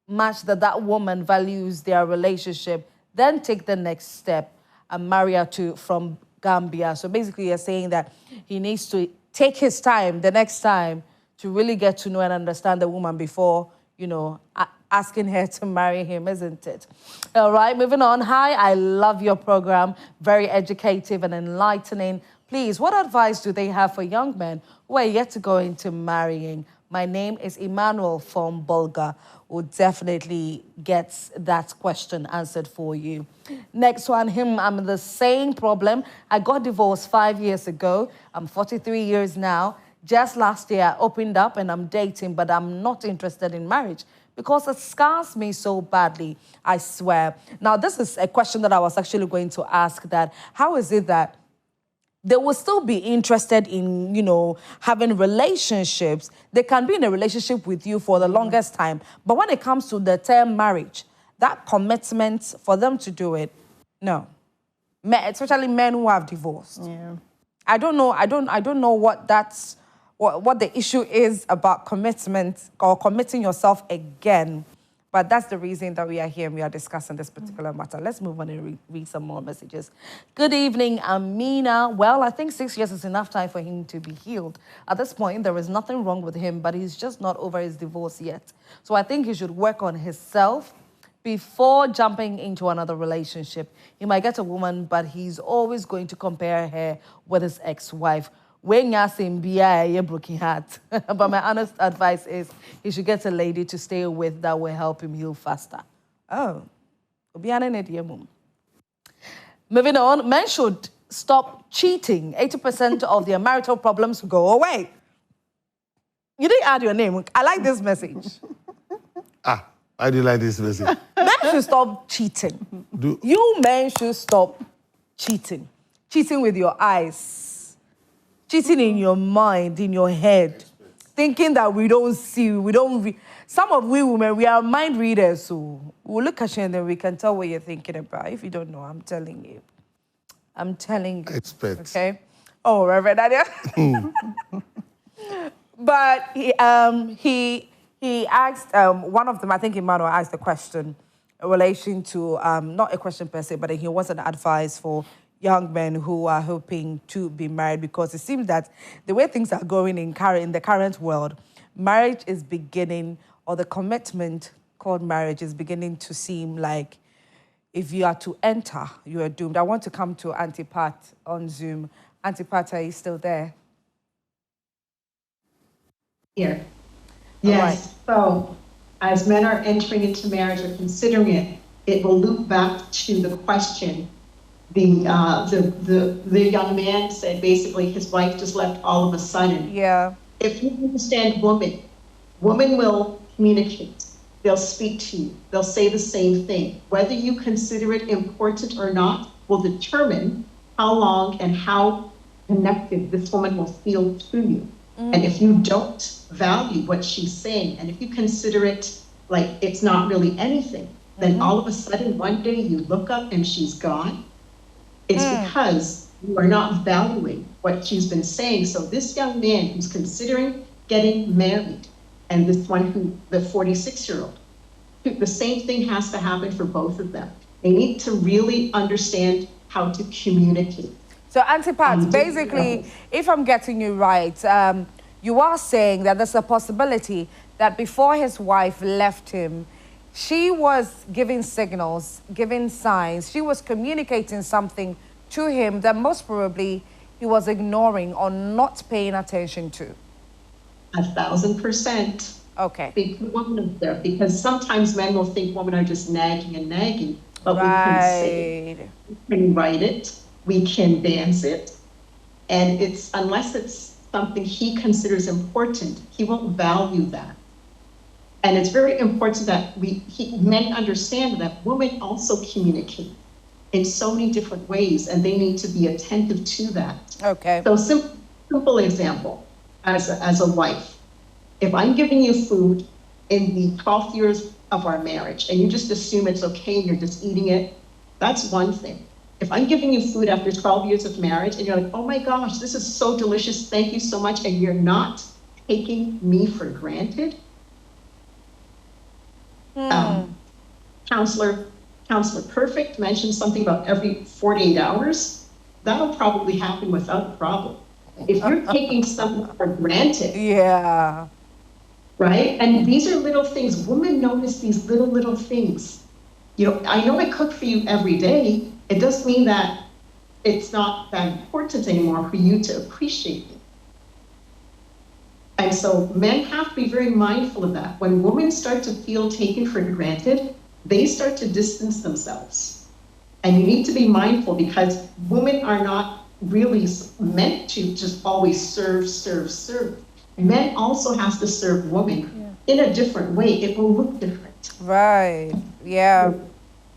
that woman values their relationship. Then take the next step and marry her from Gambia. So basically you're saying that he needs to take his time, the next time, to really get to know and understand the woman before, you know, asking her to marry him, isn't it? All right, moving on. Hi, I love your program. Very educative and enlightening. Please, what advice do they have for young men who are yet to go into marrying? My name is Emmanuel from Bulga, who definitely gets that question answered for you. Next one, I'm the same problem. I got divorced 5 years ago. I'm 43 years now. Just last year, I opened up and I'm dating, but I'm not interested in marriage because it scars me so badly, I swear. Now, this is a question that I was actually going to ask, that how is it that they will still be interested in, you know, having relationships? They can be in a relationship with you for the longest time, but when it comes to the term marriage, that commitment for them to do it, no. Especially men who have divorced. Yeah. I don't know what the issue is about commitment or committing yourself again. But that's the reason that we are here and we are discussing this particular matter. Let's move on and read some more messages. Good evening, Amina. Well, I think 6 years is enough time for him to be healed. At this point, there is nothing wrong with him, but he's just not over his divorce yet. So I think he should work on himself before jumping into another relationship. He might get a woman, but he's always going to compare her with his ex-wife. When you're saying be a broken heart. But my honest advice is he should get a lady to stay with that will help him heal faster. Oh. Moving on, men should stop cheating. 80% of their marital problems go away. You didn't add your name. I like this message. I do like this message. Men should stop cheating. You men should stop cheating. Cheating with your eyes. Cheating in your mind, in your head, thinking that we don't see, we don't read. Some of we women, we are mind readers, so we'll look at you and then we can tell what you're thinking about. If you don't know, I'm telling you. I'm telling you. Experts. Okay? Oh, Reverend Nadia. But he asked, one of them, I think Emmanuel asked a question in relation to, not a question per se, but he wants an advice for young men who are hoping to be married, because it seems that the way things are going in the current world, marriage is beginning, or the commitment called marriage is beginning to seem like if you are to enter, you are doomed. I want to come to Auntie Pat on Zoom. Auntie Pat, are you still there? Here. Yes. Right. So as men are entering into marriage or considering it, it will loop back to the question. The young man said basically his wife just left all of a sudden. Yeah. If you understand women will communicate. They'll speak to you. They'll say the same thing. Whether you consider it important or not will determine how long and how connected this woman will feel to you. And if you don't value what she's saying, and if you consider it like it's not really anything, then all of a sudden one day you look up and she's gone, it's because you are not valuing what she's been saying. So this young man who's considering getting married, and this one the 46-year-old, the same thing has to happen for both of them. They need to really understand how to communicate. So, Auntie Pat, basically, if I'm getting you right, you are saying that there's a possibility that before his wife left him, she was giving signals, giving signs, she was communicating something to him that most probably he was ignoring or not paying attention to. 1,000%. Okay. Big woman there, because sometimes men will think women are just nagging and nagging, but right. we can say it, we can write it, we can dance it, and it's unless it's something he considers important, he won't value that. And it's very important that men understand that women also communicate in so many different ways, and they need to be attentive to that. Okay. So simple example, as a wife, if I'm giving you food in the 12 years of our marriage and you just assume it's okay and you're just eating it, that's one thing. If I'm giving you food after 12 years of marriage and you're like, oh my gosh, this is so delicious, thank you so much, and you're not taking me for granted, Counselor Perfect mentioned something about every 48 hours. That'll probably happen without a problem. If you're taking something for granted. Yeah. Right? And these are little things. Women notice these little things. You know I cook for you every day. It doesn't mean that it's not that important anymore for you to appreciate me. And so men have to be very mindful of that. When women start to feel taken for granted, they start to distance themselves. And you need to be mindful, because women are not really meant to just always serve. Men also has to serve women in a different way. It will look different. Right. Yeah.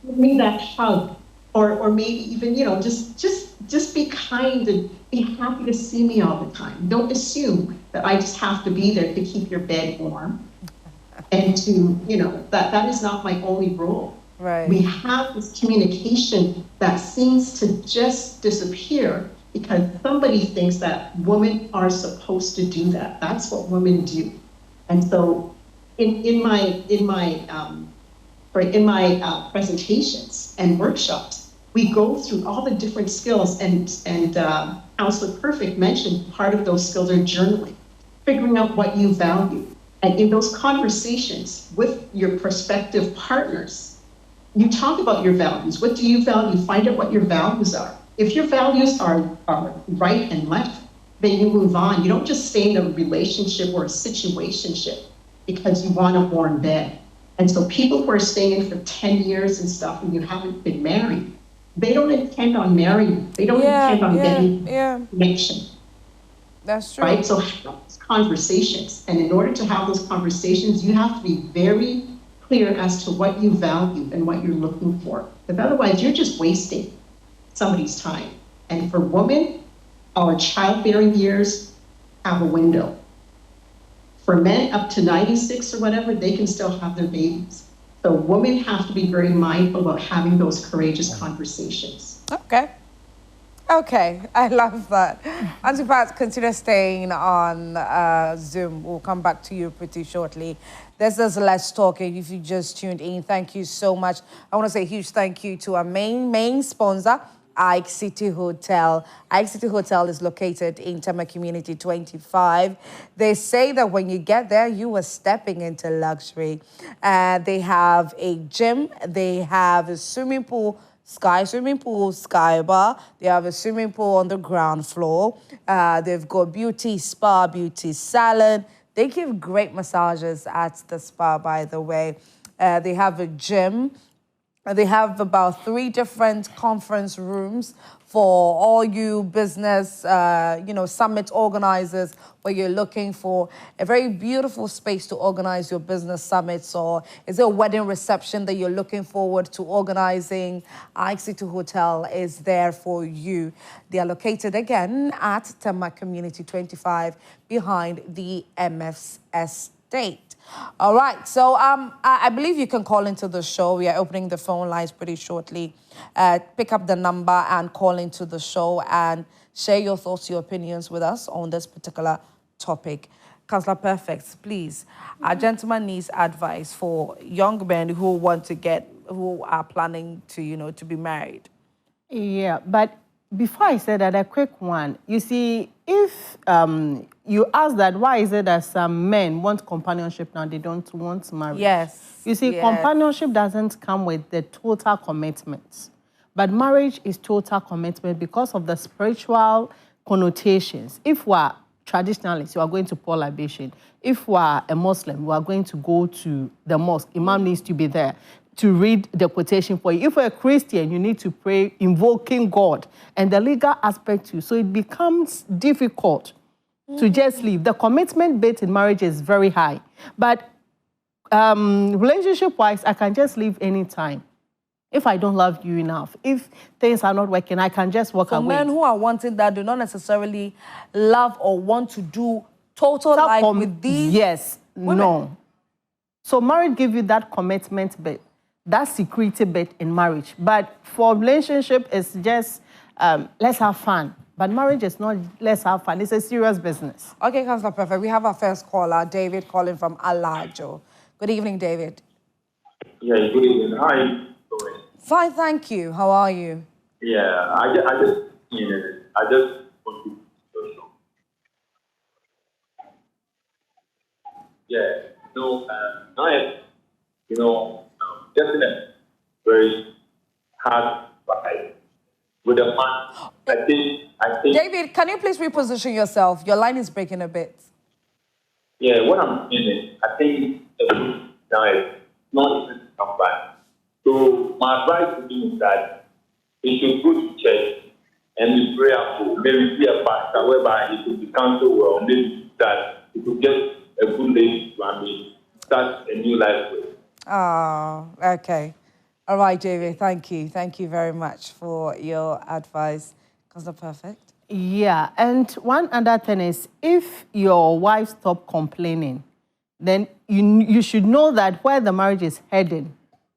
Give me that hug, or maybe even just be kind and be happy to see me all the time. Don't assume that I just have to be there to keep your bed warm, and to that is not my only role. Right. We have this communication that seems to just disappear, because somebody thinks that women are supposed to do that. That's what women do. And so in my presentations and workshops, we go through all the different skills, and Counselor Perfect mentioned part of those skills are journaling, figuring out what you value. And in those conversations with your prospective partners, you talk about your values. What do you value? Find out what your values are. If your values are right and left, then you move on. You don't just stay in a relationship or a situationship because you want a warm bed. And so people who are staying in for 10 years and stuff, and you haven't been married, they don't intend on marrying. They don't intend on getting connection. That's true. Right? So have those conversations. And in order to have those conversations, you have to be very clear as to what you value and what you're looking for. Because otherwise, you're just wasting somebody's time. And for women, our childbearing years have a window. For men up to 96 or whatever, they can still have their babies. So women have to be very mindful about having those courageous conversations. Okay, I love that. Auntie Pat, consider staying on Zoom. We'll come back to you pretty shortly. This is Let's Talk. If you just tuned in, thank you so much. I want to say a huge thank you to our main sponsor, Ike City Hotel. Ike City Hotel is located in Tema Community 25. They say that when you get there, you are stepping into luxury. They have a gym. They have a swimming pool, sky bar. They have a swimming pool on the ground floor. They've got beauty spa, beauty salon. They give great massages at the spa, by the way. They have a gym. They have about 3 different conference rooms for all you business, summit organizers, where you're looking for a very beautiful space to organize your business summits, or is there a wedding reception that you're looking forward to organizing? Ike-City Hotel is there for you. They are located again at Tema Community 25 behind the MF's estate. All right, so I believe you can call into the show. We are opening the phone lines pretty shortly. Pick up the number and call into the show and share your thoughts, your opinions with us on this particular topic. Councillor Perfect, please. Our gentleman needs advice for young men who are planning to, to be married. Yeah, but before I say that, a quick one. You see, if you ask that, why is it that some men want companionship now, they don't want marriage? Yes. You see, yes. Companionship doesn't come with the total commitment. But marriage is total commitment because of the spiritual connotations. If we are traditionalists, you are going to pour libation. If we are a Muslim, we are going to go to the mosque. Imam needs to be there to read the quotation for you. If you're a Christian, you need to pray invoking God and the legal aspect too. So it becomes difficult to just leave. The commitment bit in marriage is very high. But relationship-wise, I can just leave anytime. If I don't love you enough, if things are not working, I can just walk away. Men who are wanting that do not necessarily love or want to do total life with these women. No. So marriage gives you that commitment bit, that security bit in marriage. But for relationship, it's just let's have fun. But marriage is not let's have fun. It's a serious business. Okay, Councillor Perfect. We have our first caller, David, calling from Alajo. Good evening, David. Yeah, good evening. How are you doing? Fine, thank you. How are you? Yeah, I just want to know. Yeah, just in a very hard fight with a man. I think. David, can you please reposition yourself? Your line is breaking a bit. Yeah, what I'm saying is, I think now it's not easy to come back. So my advice to him is that he should go to church and be prayerful. Maybe be a pastor whereby he could be counseled well, maybe that he could get a good lady to start a new life with. Oh, okay. All right, David, thank you. Thank you very much for your advice. Councillor Perfect? Yeah, and one other thing is, if your wife stops complaining, then you should know that where the marriage is heading,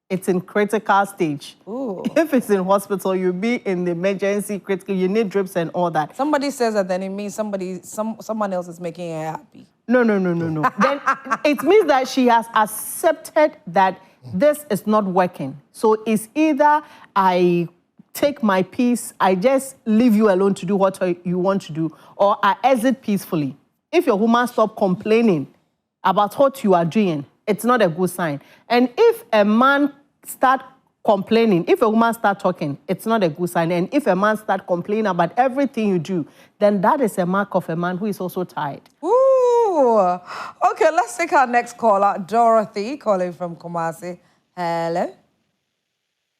it's in critical stage. Ooh. If it's in hospital, you'll be in the emergency critical, you need drips and all that. Somebody says that, then it means someone else is making her happy. No. Then it means that she has accepted that this is not working. So it's either I take my peace, I just leave you alone to do what you want to do, or I exit peacefully. If your woman stops complaining about what you are doing, it's not a good sign. And if a man starts complaining, if a woman starts talking, it's not a good sign. And if a man starts complaining about everything you do, then that is a mark of a man who is also tired. Ooh. Okay, let's take our next caller, Dorothy, calling from Kumasi. Hello.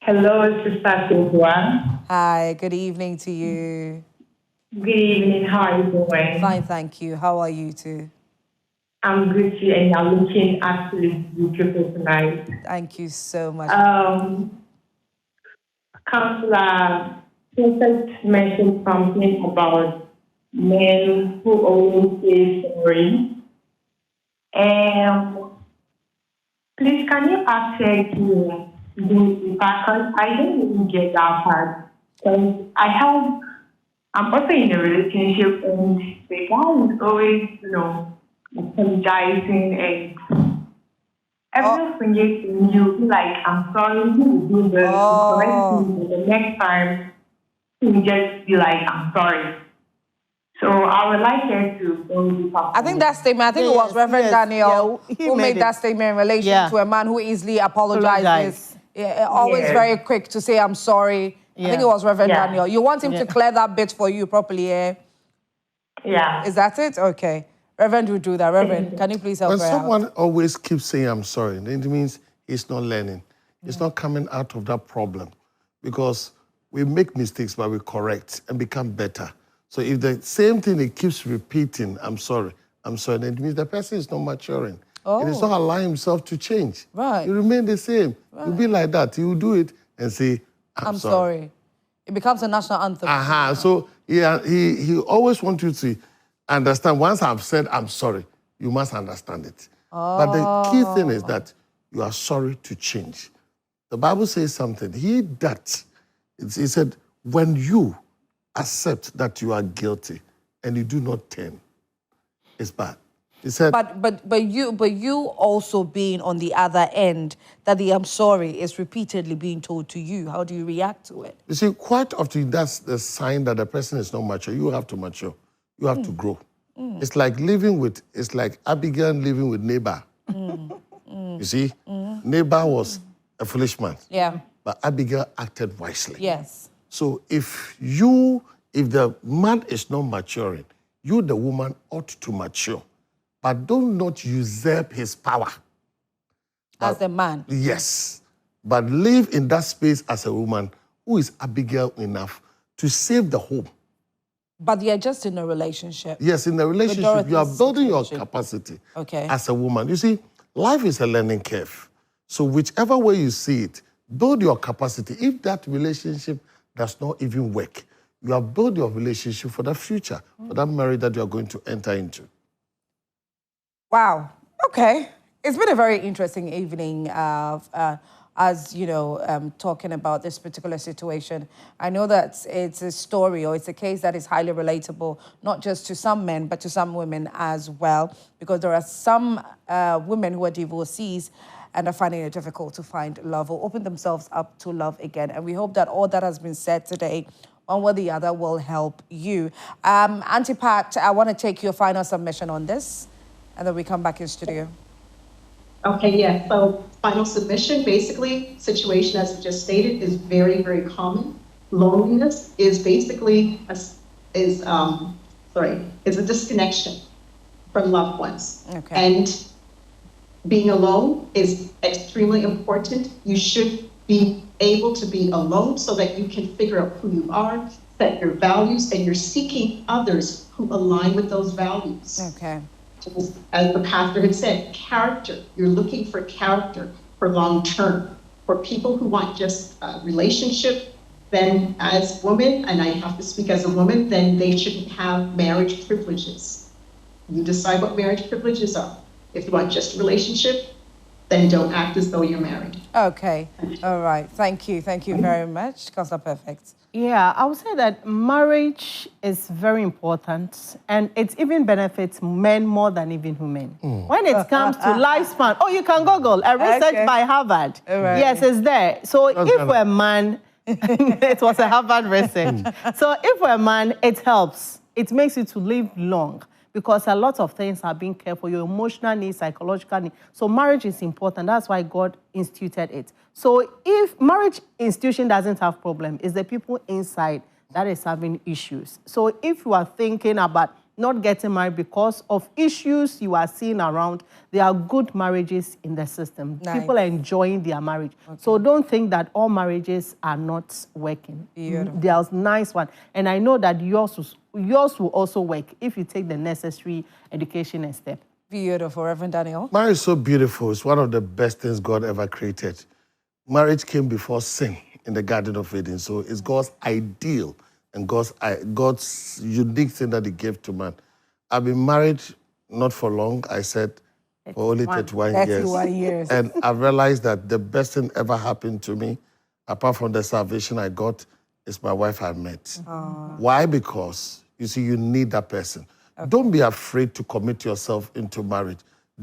Hello, Sister Sylvia. Hi, good evening to you. Good evening. How are you doing? Fine, thank you. How are you too? I'm good too, and you're looking absolutely beautiful tonight. Thank you so much. Councillor Perfect mentioned something about men who always say sorry. Please, can you ask her to do because I don't even get that part. Because I'm also in a relationship, and the guy is always, apologizing and everything you be like, I'm sorry, you will do this. The next time, you just be like, I'm sorry. So I would like her to go with her. I think that statement, it was Reverend Daniel who made that statement in relation to a man who easily apologizes. Always very quick to say, I'm sorry. I think it was Reverend Daniel. You want him to clear that bit for you properly, eh? Yeah. Is that it? Okay. Reverend will do that. Reverend, can you please help When her someone out? always keeps saying, I'm sorry, then it means he's not learning. It's not coming out of that problem because we make mistakes, but we correct and become better. So if the same thing it keeps repeating, I'm sorry, then it means the person is not maturing. It is not allowing himself to change. Right. You remain the same. Right. You'll be like that. You will do it and say, I'm sorry. It becomes a national anthem. So he always wants you to understand, once I've said I'm sorry, you must understand it. But the key thing is that you are sorry to change. The Bible says something. He said, when you accept that you are guilty and you do not turn, it's bad. He said, but you also being on the other end, that the I'm sorry is repeatedly being told to you. How do you react to it? You see, quite often that's the sign that the person is not mature. You have to mature. You have to grow. It's like Abigail living with Nabal. You see, Nabal was a foolish man. Yeah. But Abigail acted wisely. Yes. So if the man is not maturing, you, the woman, ought to mature. But do not usurp his power. As a man. Yes. But live in that space as a woman who is Abigail enough to save the home. But you're just in a relationship. Yes, in a relationship, you are building your capacity as a woman. You see, life is a learning curve. So whichever way you see it, build your capacity. If that relationship does not even work, you have built your relationship for the future, for that marriage that you are going to enter into. Wow. Okay. It's been a very interesting evening as, you know, talking about this particular situation. I know that it's a story or it's a case that is highly relatable, not just to some men, but to some women as well, because there are some women who are divorcees and are finding it difficult to find love or open themselves up to love again. And we hope that all that has been said today, one way or the other, will help you. Auntie Pat, I want to take your final submission on this, and then we come back in studio. Okay, yeah, so final submission, basically, situation as just stated is very, very common. Loneliness is basically a disconnection from loved ones. Okay. And being alone is extremely important. You should be able to be alone so that you can figure out who you are, set your values, and you're seeking others who align with those values. Okay. As the pastor had said, character. You're looking for character for long term. For people who want just a relationship, then as women, and I have to speak as a woman, then they shouldn't have marriage privileges. You decide what marriage privileges are. If you want just a relationship, then don't act as though you're married. Okay. All right. Thank you. Thank you very much. Councillor Perfect. Yeah, I would say that marriage is very important, and it even benefits men more than even women. When it comes to lifespan, you can Google a research by Harvard. Right. Yes, it's there. So if we're a man, it was a Harvard research. So if we're a man, it helps. It makes you to live long, because a lot of things are being cared for, your emotional needs, psychological needs. So marriage is important. That's why God instituted it. So if marriage institution doesn't have problem, it's the people inside that is having issues. So if you are thinking about not getting married because of issues you are seeing around, there are good marriages in the system. Nice. People are enjoying their marriage. Okay. So don't think that all marriages are not working. Beautiful. There's nice one. And I know that yours will also work if you take the necessary education and step. Beautiful. Reverend Daniel. Marriage is so beautiful. It's one of the best things God ever created. Marriage came before sin in the Garden of Eden. So it's God's ideal and God's unique thing that he gave to man. I've been married not for long, I said, for only 31 years. And I've realized that the best thing ever happened to me, apart from the salvation I got, is my wife I met. Aww. Why? Because, you see, you need that person. Okay. Don't be afraid to commit yourself into marriage.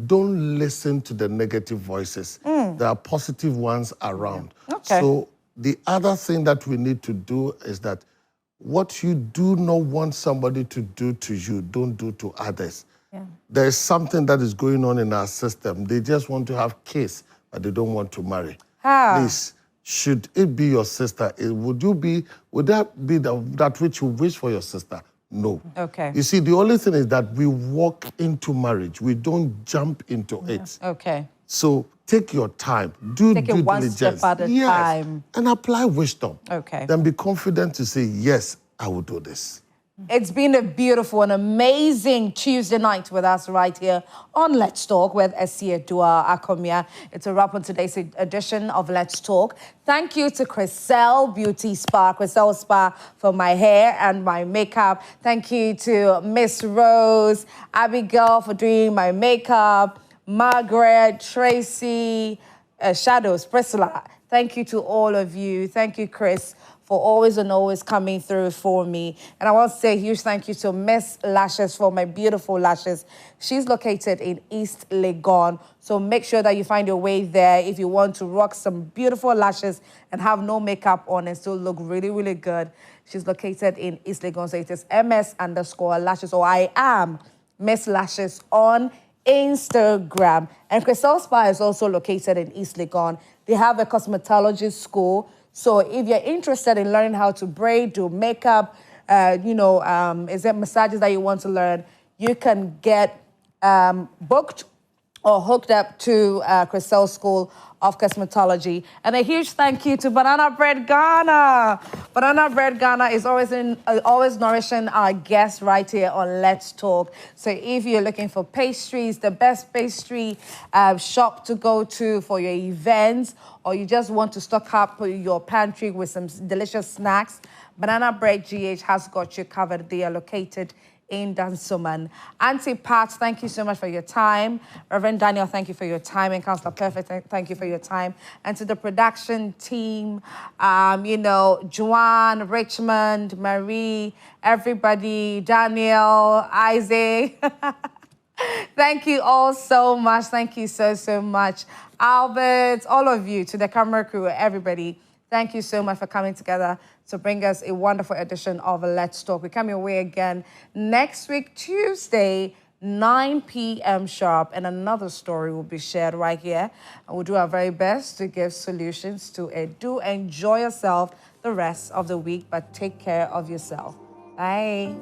Don't listen to the negative voices. There are positive ones around. Yeah. Okay. So the other thing that we need to do is that what you do not want somebody to do to you, don't do to others. Yeah. There's something that is going on in our system. They just want to have kids, but they don't want to marry. Please, should it be your sister, would that be that which you wish for your sister? No. Okay. You see, the only thing is that we walk into marriage. We don't jump into it. Okay. So take your time, do Take it due one diligence. step at a time. And apply wisdom. Okay. Then be confident to say, yes, I will do this. It's been a beautiful and amazing Tuesday night with us right here on Let's Talk with Esiedua Akomia. It's a wrap on today's edition of Let's Talk. Thank you to Chriselle Beauty Spa, Chriselle Spa for my hair and my makeup. Thank you to Miss Rose, Abigail for doing my makeup, Margaret, Tracy, Shadows, Priscilla. Thank you to all of you. Thank you, Chris, for always and always coming through for me. And I want to say a huge thank you to Miss Lashes for my beautiful lashes. She's located in East Legon. So make sure that you find your way there if you want to rock some beautiful lashes and have no makeup on and still look really, really good. She's located in East Legon. So it is MS_lashes, or I am Miss Lashes on Instagram. And Chriselle Spa is also located in East Legon. They have a cosmetology school. So if you're interested in learning how to braid, do makeup, is it massages that you want to learn, you can get booked or hooked up to Chriselle School of Cosmetology. And a huge thank you to Banana Bread Ghana. Banana Bread Ghana is always nourishing our guests right here on Let's Talk. So if you're looking for pastries, the best pastry shop to go to for your events, or you just want to stock up your pantry with some delicious snacks, Banana Bread GH has got you covered. They are located in Dansoman. Auntie Pat, thank you so much for your time. Reverend Daniel, thank you for your time. And Councillor Perfect, thank you for your time. And to the production team, Joanne, Richmond, Marie, everybody, Daniel, Isaac. Thank you all so much. Thank you so, so much. Albert, all of you, to the camera crew, everybody, thank you so much for coming together to bring us a wonderful edition of Let's Talk. We come your way again next week, Tuesday, 9 p.m. sharp, and another story will be shared right here. And we'll do our very best to give solutions to it. Do enjoy yourself the rest of the week, but take care of yourself. Bye.